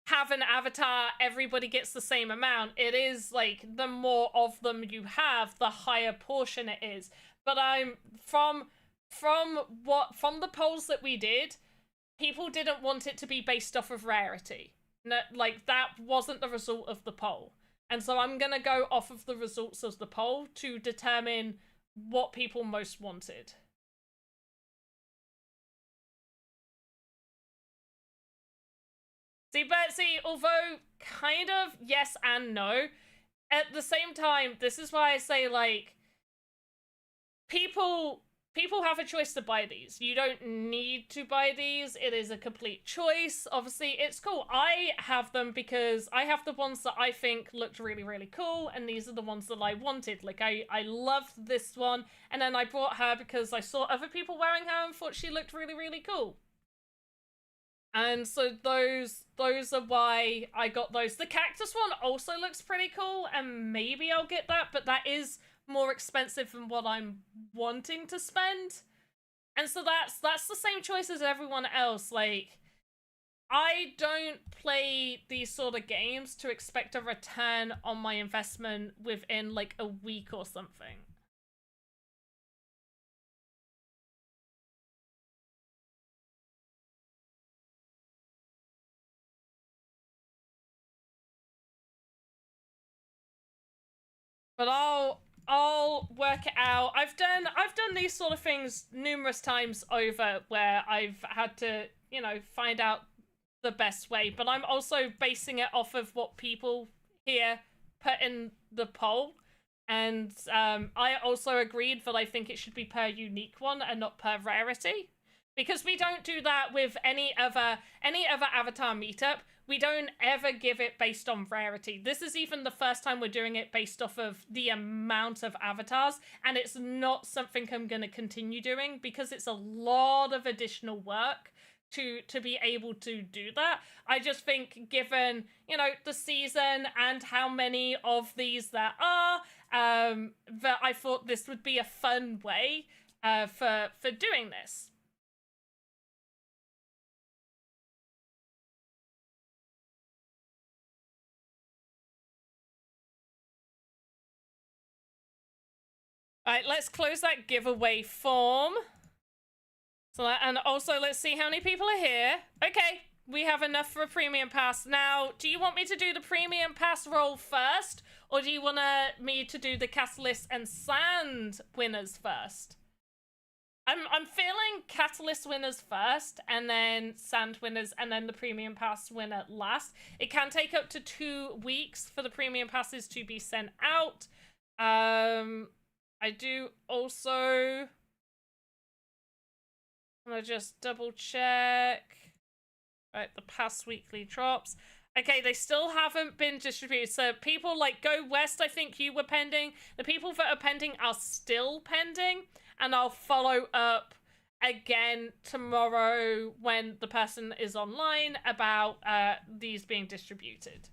have an avatar, everybody gets the same amount. It is like the more of them you have, the higher portion it is. But I'm from the polls that we did, people didn't want it to be based off of rarity. No, like that wasn't the result of the poll. And so I'm gonna go off of the results of the poll to determine what people most wanted. See, although kind of yes and no, at the same time, this is why I say, like, people have a choice to buy these. You don't need to buy these. It is a complete choice. Obviously, it's cool. I have them because I have the ones that I think looked really, really cool, and these are the ones that I wanted. Like, I loved this one, and then I bought her because I saw other people wearing her and thought she looked really, really cool. And so those are why I got those. The cactus one also looks pretty cool, and maybe I'll get that, but that is more expensive than what I'm wanting to spend. And so that's the same choice as everyone else. Like, I don't play these sort of games to expect a return on my investment within like a week or something. But I'll work it out. I've done these sort of things numerous times over where I've had to, you know, find out the best way, but I'm also basing it off of what people here put in the poll. And I also agreed that I think it should be per unique one and not per rarity, because we don't do that with any other avatar meetup. We don't ever give it based on rarity. This is even the first time we're doing it based off of the amount of avatars, and it's not something I'm going to continue doing because it's a lot of additional work to be able to do that. I just think, given, you know, the season and how many of these there are, that I thought this would be a fun way for doing this. All right, let's close that giveaway form. So, and also let's see how many people are here. Okay, we have enough for a premium pass. Now, do you want me to do the premium pass roll first, or do you want me to do the Catalyst and Sand winners first? I'm feeling Catalyst winners first, and then Sand winners, and then the premium pass winner last. It can take up to 2 weeks for the premium passes to be sent out. I do also want to just double check. Right, the past weekly drops. Okay, they still haven't been distributed. So people like Go West, I think you were pending. The people that are pending are still pending. And I'll follow up again tomorrow when the person is online about these being distributed.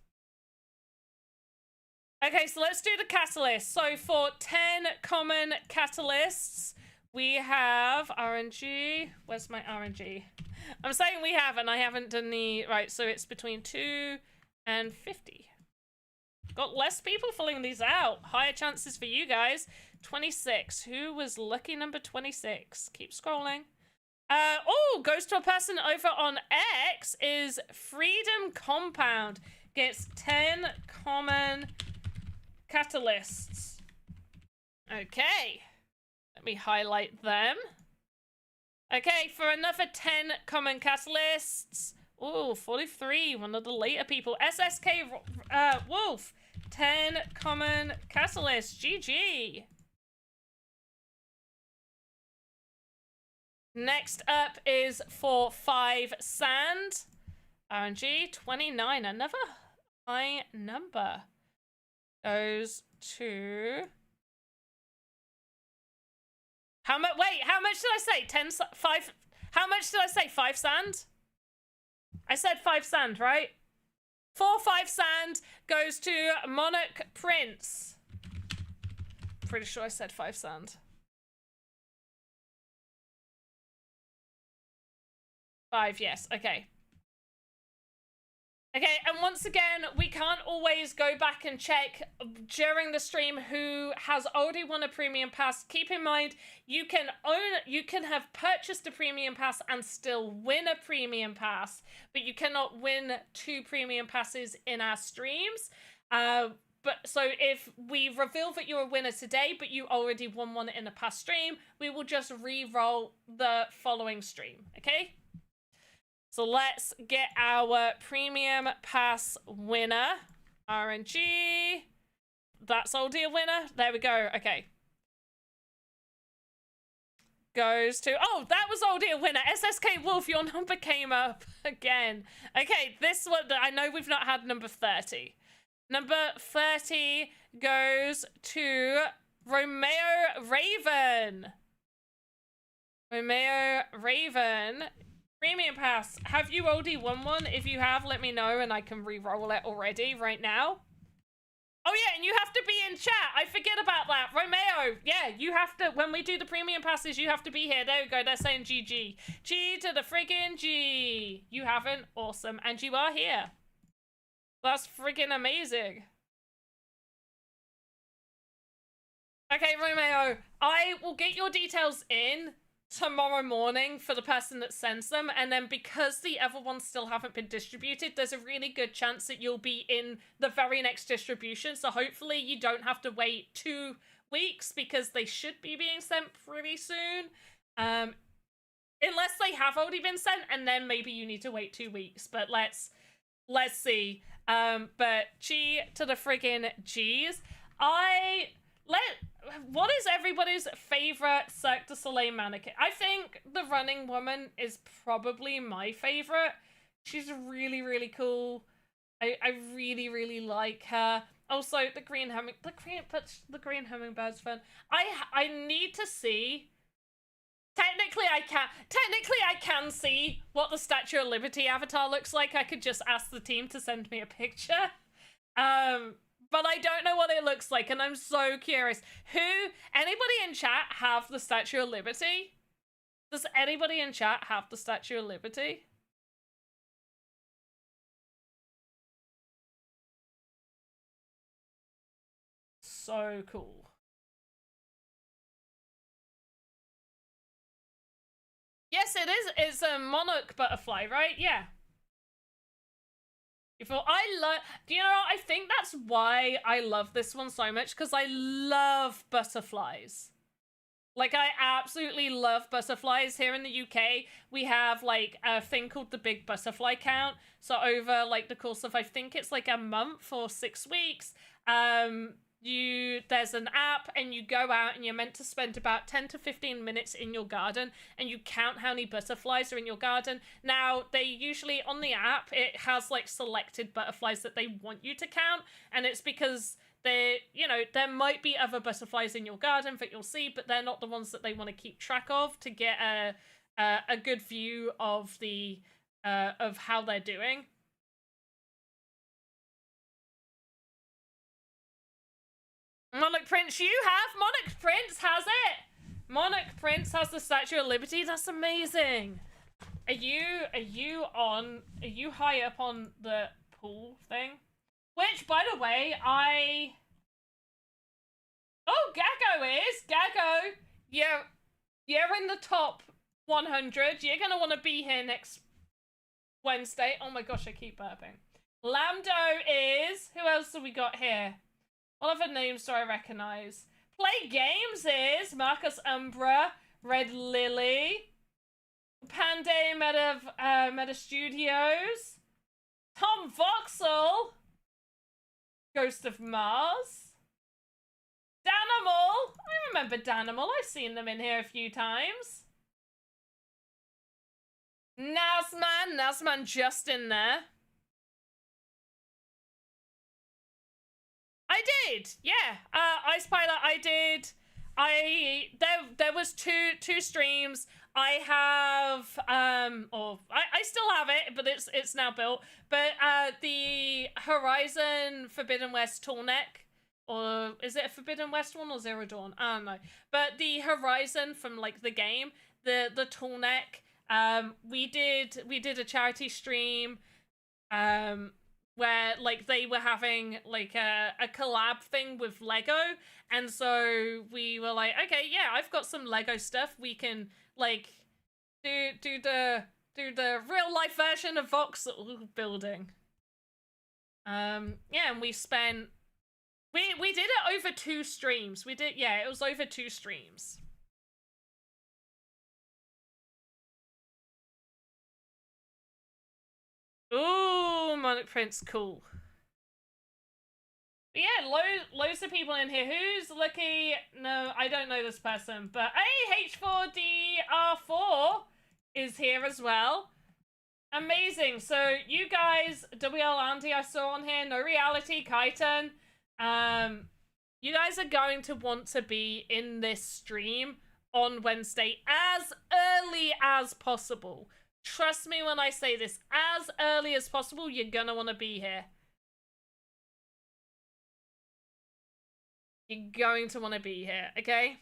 Okay, so let's do the catalyst. So for 10 common catalysts, we have RNG. Where's my RNG? I'm saying we have, and I haven't done the... Right, so it's between 2 and 50. Got less people filling these out. Higher chances for you guys. 26. Who was lucky number 26? Keep scrolling. Oh, goes to a person over on X is Freedom Compound. Gets 10 common catalysts. Okay. Let me highlight them. Okay, for another 10 common catalysts. Oh, 43, one of the later people. SSK Wolf, 10 common catalysts. GG. Next up is for 5 sand. RNG 29, another high number. Goes to... How much? Wait, how much did I say? 5? How much did I say? 5 sand? I said 5 sand, right? 4, 5 sand goes to Monarch Prince. Pretty sure I said 5 sand. 5, yes. Okay. Okay, and once again, we can't always go back and check during the stream who has already won a premium pass. Keep in mind, you can have purchased a premium pass and still win a premium pass, but you cannot win 2 premium passes in our streams. But so if we reveal that you're a winner today, but you already won one in a past stream, we will just re-roll the following stream, okay? So let's get our premium pass winner. RNG. That's already a winner. There we go. Okay. Goes to... Oh, that was already a winner. SSK Wolf, your number came up again. Okay, this one... I know we've not had number 30. Number 30 goes to Romeo Raven. Romeo Raven... Premium pass. Have you already won one? If you have, let me know and I can re-roll it already right now. Oh yeah, and you have to be in chat. I forget about that. Romeo, yeah, you have to, when we do the premium passes, you have to be here. There we go. They're saying GG. G to the friggin' G. You haven't? Awesome. And you are here. That's friggin' amazing. Okay, Romeo, I will get your details in tomorrow morning for the person that sends them, and then because the other ones still haven't been distributed, there's a really good chance that you'll be in the very next distribution, so hopefully you don't have to wait 2 weeks because they should be being sent pretty soon, unless they have already been sent, and then maybe you need to wait 2 weeks, but let's see. But G to the friggin' G's. What is everybody's favorite Cirque du Soleil mannequin? I think the running woman is probably my favorite. She's really, really cool. I really, really like her. Also, the green hummingbird's fun. I need to see. Technically, I can see what the Statue of Liberty avatar looks like. I could just ask the team to send me a picture. But I don't know what it looks like, and I'm so curious. Anybody in chat have the Statue of Liberty? Does anybody in chat have the Statue of Liberty? So cool. Yes, it is. It's a monarch butterfly, right? Yeah. Do you know what? I think that's why I love this one so much, because I love butterflies. Like, I absolutely love butterflies. Here in the UK, we have, like, a thing called the Big Butterfly Count. So over, like, the course of, I think it's, like, a month or 6 weeks, there's an app, and you go out and you're meant to spend about 10 to 15 minutes in your garden, and you count how many butterflies are in your garden. Now, they usually, on the app, it has like selected butterflies that they want you to count, and it's because there might be other butterflies in your garden that you'll see, but they're not the ones that they want to keep track of to get a good view of the of how they're doing. Monarch Prince, you have? Monarch Prince has it! Monarch Prince has the Statue of Liberty. That's amazing. Are you high up on the pool thing? Which, by the way, Oh, Gaggo is! Gaggo! You're in the top 100. You're gonna want to be here next Wednesday. Oh my gosh, I keep burping. Lambdo is... Who else have we got here? What other names do I recognize? Play Games is Marcus Umbra, Red Lily, Panday Meta Studios, Tom Voxel, Ghost of Mars, Danimal. I remember Danimal. I've seen them in here a few times. Nazman just in there. I did, yeah. Ice Pilot, I did. There was two streams. I have I still have it, but it's now built. But the Horizon Forbidden West Tallneck, or is it a Forbidden West one or Zero Dawn? I don't know. But the Horizon from like the game, the Tallneck, we did a charity stream, where like they were having like a collab thing with Lego, and so we were like, okay, yeah, I've got some Lego stuff. We can like do the real life version of Vox building. Yeah, and we spent we did it over 2 streams. We did, yeah, it was over 2 streams. Ooh, Monarch Prince, cool. But yeah, loads of people in here. Who's lucky? No, I don't know this person, but H4DR4 is here as well. Amazing. So you guys, WL Andy, I saw on here, No Reality, Kaiton. You guys are going to want to be in this stream on Wednesday as early as possible. Trust me when I say this, as early as possible, you're gonna want to be here. You're going to want to be here, okay?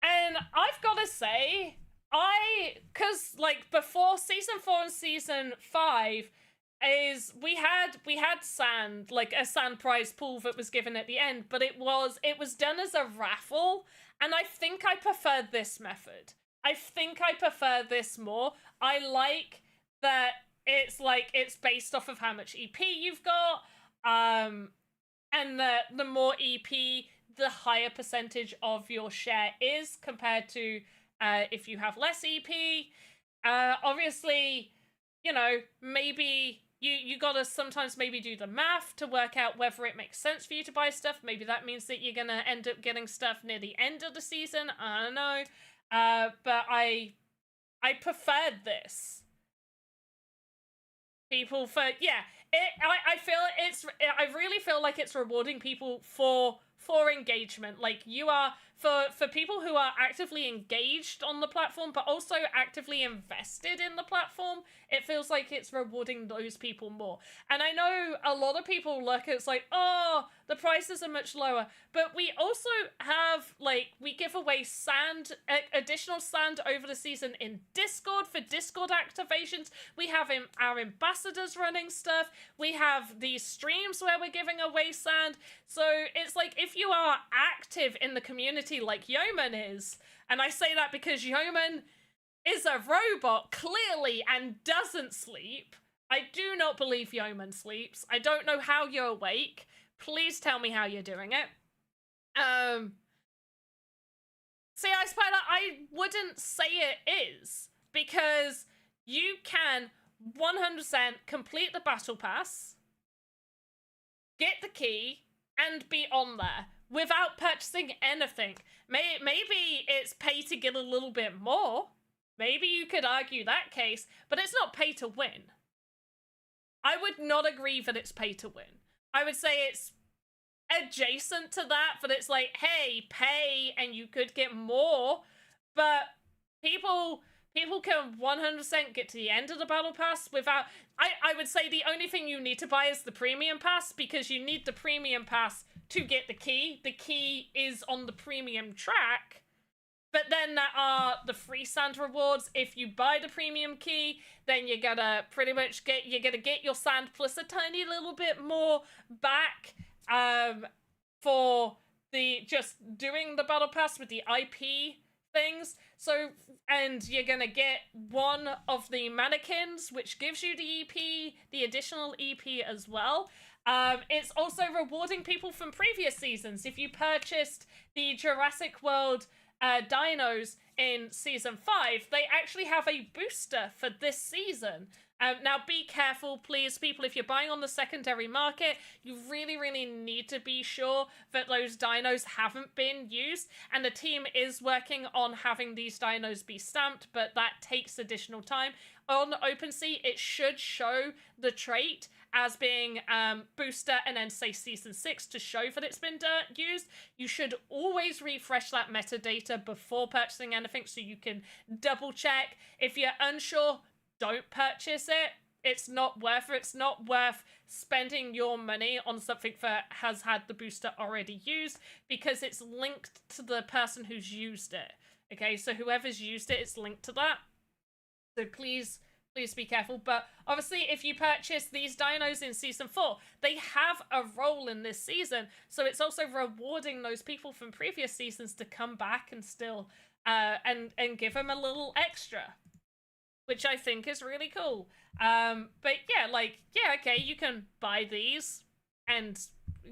And I've got to say, cause like before season 4 and season 5, we had sand, like a sand prize pool that was given at the end, but it was done as a raffle, and I think I preferred this method. I think I prefer this more. I like that it's based off of how much EP you've got, and the more EP, the higher percentage of your share is compared to if you have less EP. Obviously, you know, maybe you gotta sometimes maybe do the math to work out whether it makes sense for you to buy stuff. Maybe that means that you're gonna end up getting stuff near the end of the season. I don't know. But I preferred this. People for, yeah, I really feel like it's rewarding people for engagement. Like, you are, for people who are actively engaged on the platform, but also actively invested in the platform, it feels like it's rewarding those people more. And I know a lot of people look, it's like, oh, the prices are much lower, but we also have, like, we give away sand, additional sand over the season in Discord for Discord activations. We have our ambassadors running stuff. We have these streams where we're giving away sand. So it's like, if you are active in the community like Yeoman is, and I say that because Yeoman is a robot, clearly, and doesn't sleep. I do not believe Yeoman sleeps. I don't know how you're awake. Please tell me how you're doing it. See, I Spider, I wouldn't say it is, because you can 100% complete the battle pass, get the key, and be on there without purchasing anything. Maybe it's pay to get a little bit more. Maybe you could argue that case, but it's not pay to win. I would not agree that it's pay to win. I would say it's adjacent to that, but it's like, hey, pay and you could get more, but people can 100% get to the end of the battle pass without, I would say the only thing you need to buy is the premium pass, because you need the premium pass to get the key. The key is on the premium track, but then there are the free sand rewards. If you buy the premium key, then you're gonna pretty much get your sand plus a tiny little bit more back, for the just doing the battle pass with the IP things. So, and you're gonna get one of the mannequins, which gives you the EP, the additional EP as well. It's also rewarding people from previous seasons. If you purchased the Jurassic World dinos in season 5, they actually have a booster for this season. Now, be careful, please, people. If you're buying on the secondary market, you really, really need to be sure that those dinos haven't been used. And the team is working on having these dinos be stamped, but that takes additional time. On OpenSea, it should show the trait as being booster and then say season 6 to show that it's been used. You should always refresh that metadata before purchasing anything so you can double check. If you're unsure, don't purchase it. It's not worth it. It's not worth spending your money on something that has had the booster already used because it's linked to the person who's used it. Okay, so whoever's used it, it's linked to that. So please be careful. But obviously, if you purchase these dinos in Season 4, they have a role in this season. So it's also rewarding those people from previous seasons to come back and still, and give them a little extra, which I think is really cool. But yeah, like, yeah, okay, you can buy these and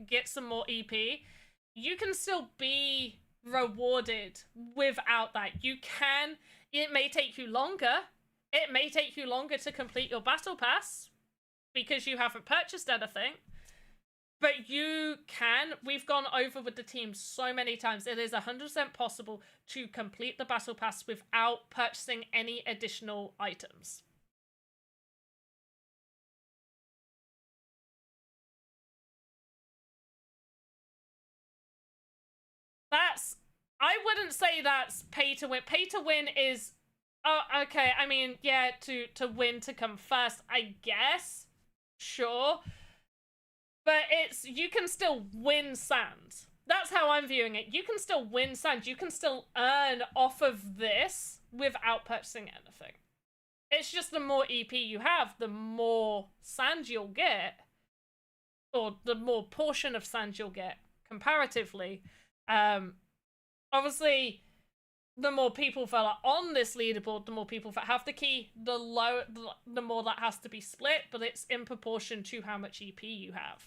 get some more EP. You can still be rewarded without that. You can, it may take you longer. It may take you longer to complete your battle pass because you haven't purchased anything. But you can. We've gone over with the team so many times. It is 100% possible to complete the battle pass without purchasing any additional items. I wouldn't say that's pay to win. Pay to win is, oh, okay, I mean, yeah, to win to come first, I guess. Sure. But it's, you can still win sand. That's how I'm viewing it. You can still win sand. You can still earn off of this without purchasing anything. It's just the more EP you have, the more sand you'll get. Or the more portion of sand you'll get, comparatively. Obviously, the more people that are on this leaderboard, the more people that have the key, the more that has to be split, but it's in proportion to how much EP you have.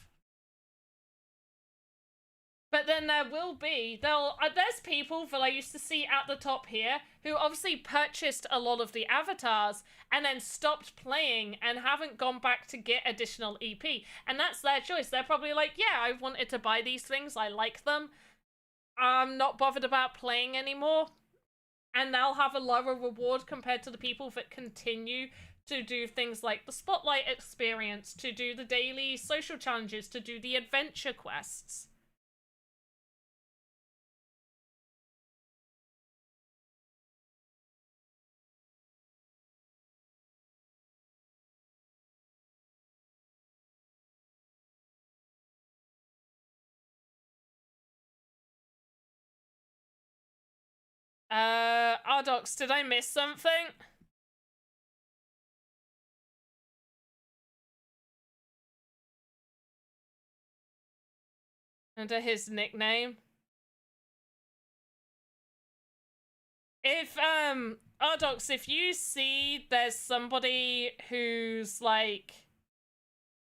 But then there will be, there's people that I used to see at the top here who obviously purchased a lot of the avatars and then stopped playing and haven't gone back to get additional EP. And that's their choice. They're probably like, yeah, I wanted to buy these things. I like them. I'm not bothered about playing anymore. And they'll have a lower reward compared to the people that continue to do things like the Spotlight experience, to do the daily social challenges, to do the adventure quests. Ardox, did I miss something? Under his nickname? If, Ardox, if you see there's somebody who's, like,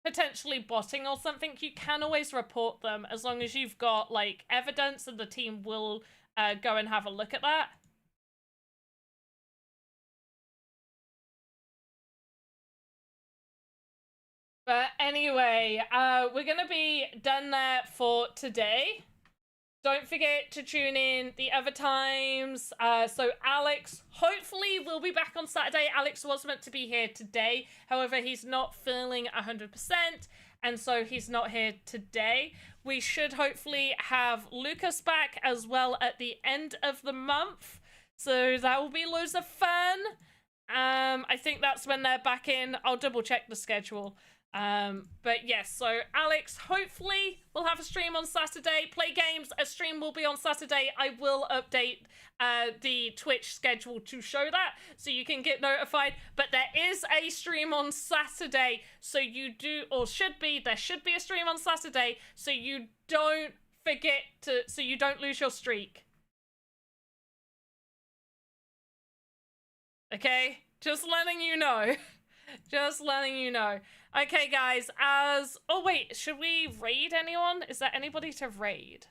potentially botting or something, you can always report them as long as you've got, like, evidence and the team will go and have a look at that. But anyway, we're going to be done there for today. Don't forget to tune in the other times. So Alex, hopefully, will be back on Saturday. Alex was meant to be here today. However, he's not feeling 100%. And so he's not here today. We should hopefully have Lucas back as well at the end of the month. So that will be loads of fun. I think that's when they're back in. I'll double check the schedule. But yes, so Alex, hopefully we'll have a stream on Saturday. Play games, a stream will be on Saturday. I will update the Twitch schedule to show that so you can get notified. But there is a stream on Saturday, so you do, or should be, there should be a stream on Saturday so you don't forget to, so you don't lose your streak. Okay? Just letting you know. Just letting you know. Okay, guys, oh wait, should we raid anyone? Is there anybody to raid?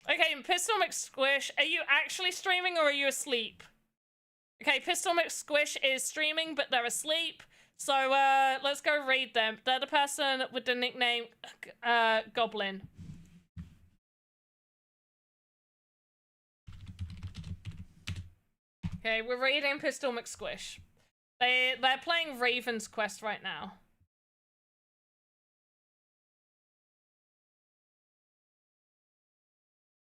Okay, Pistol McSquish, are you actually streaming or are you asleep? Okay, Pistol McSquish is streaming, but they're asleep. So, let's go read them. They're the person with the nickname, Goblin. Okay, we're reading Pistol McSquish. They're playing Raven's Quest right now.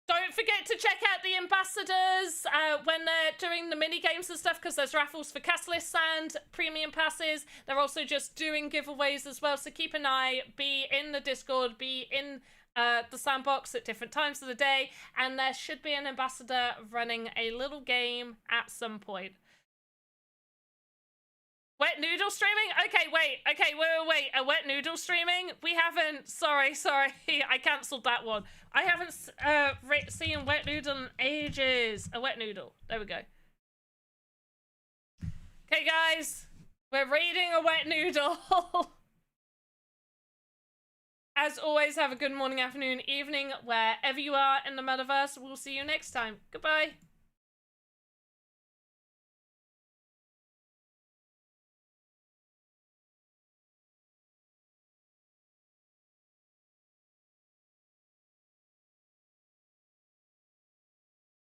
Don't forget to check out the ambassadors when they're doing the mini games and stuff, because there's raffles for Catalyst Sand, premium passes. They're also just doing giveaways as well, so keep an eye. Be in the Discord, be in the Sandbox at different times of the day, and there should be an ambassador running a little game at some point. Wet Noodle streaming? Okay, wait. A Wet Noodle streaming? We haven't... Sorry. I cancelled that one. I haven't seen Wet Noodle in ages. A Wet Noodle. There we go. Okay, guys. We're reading A Wet Noodle. As always, have a good morning, afternoon, evening, wherever you are in the metaverse. We'll see you next time. Goodbye.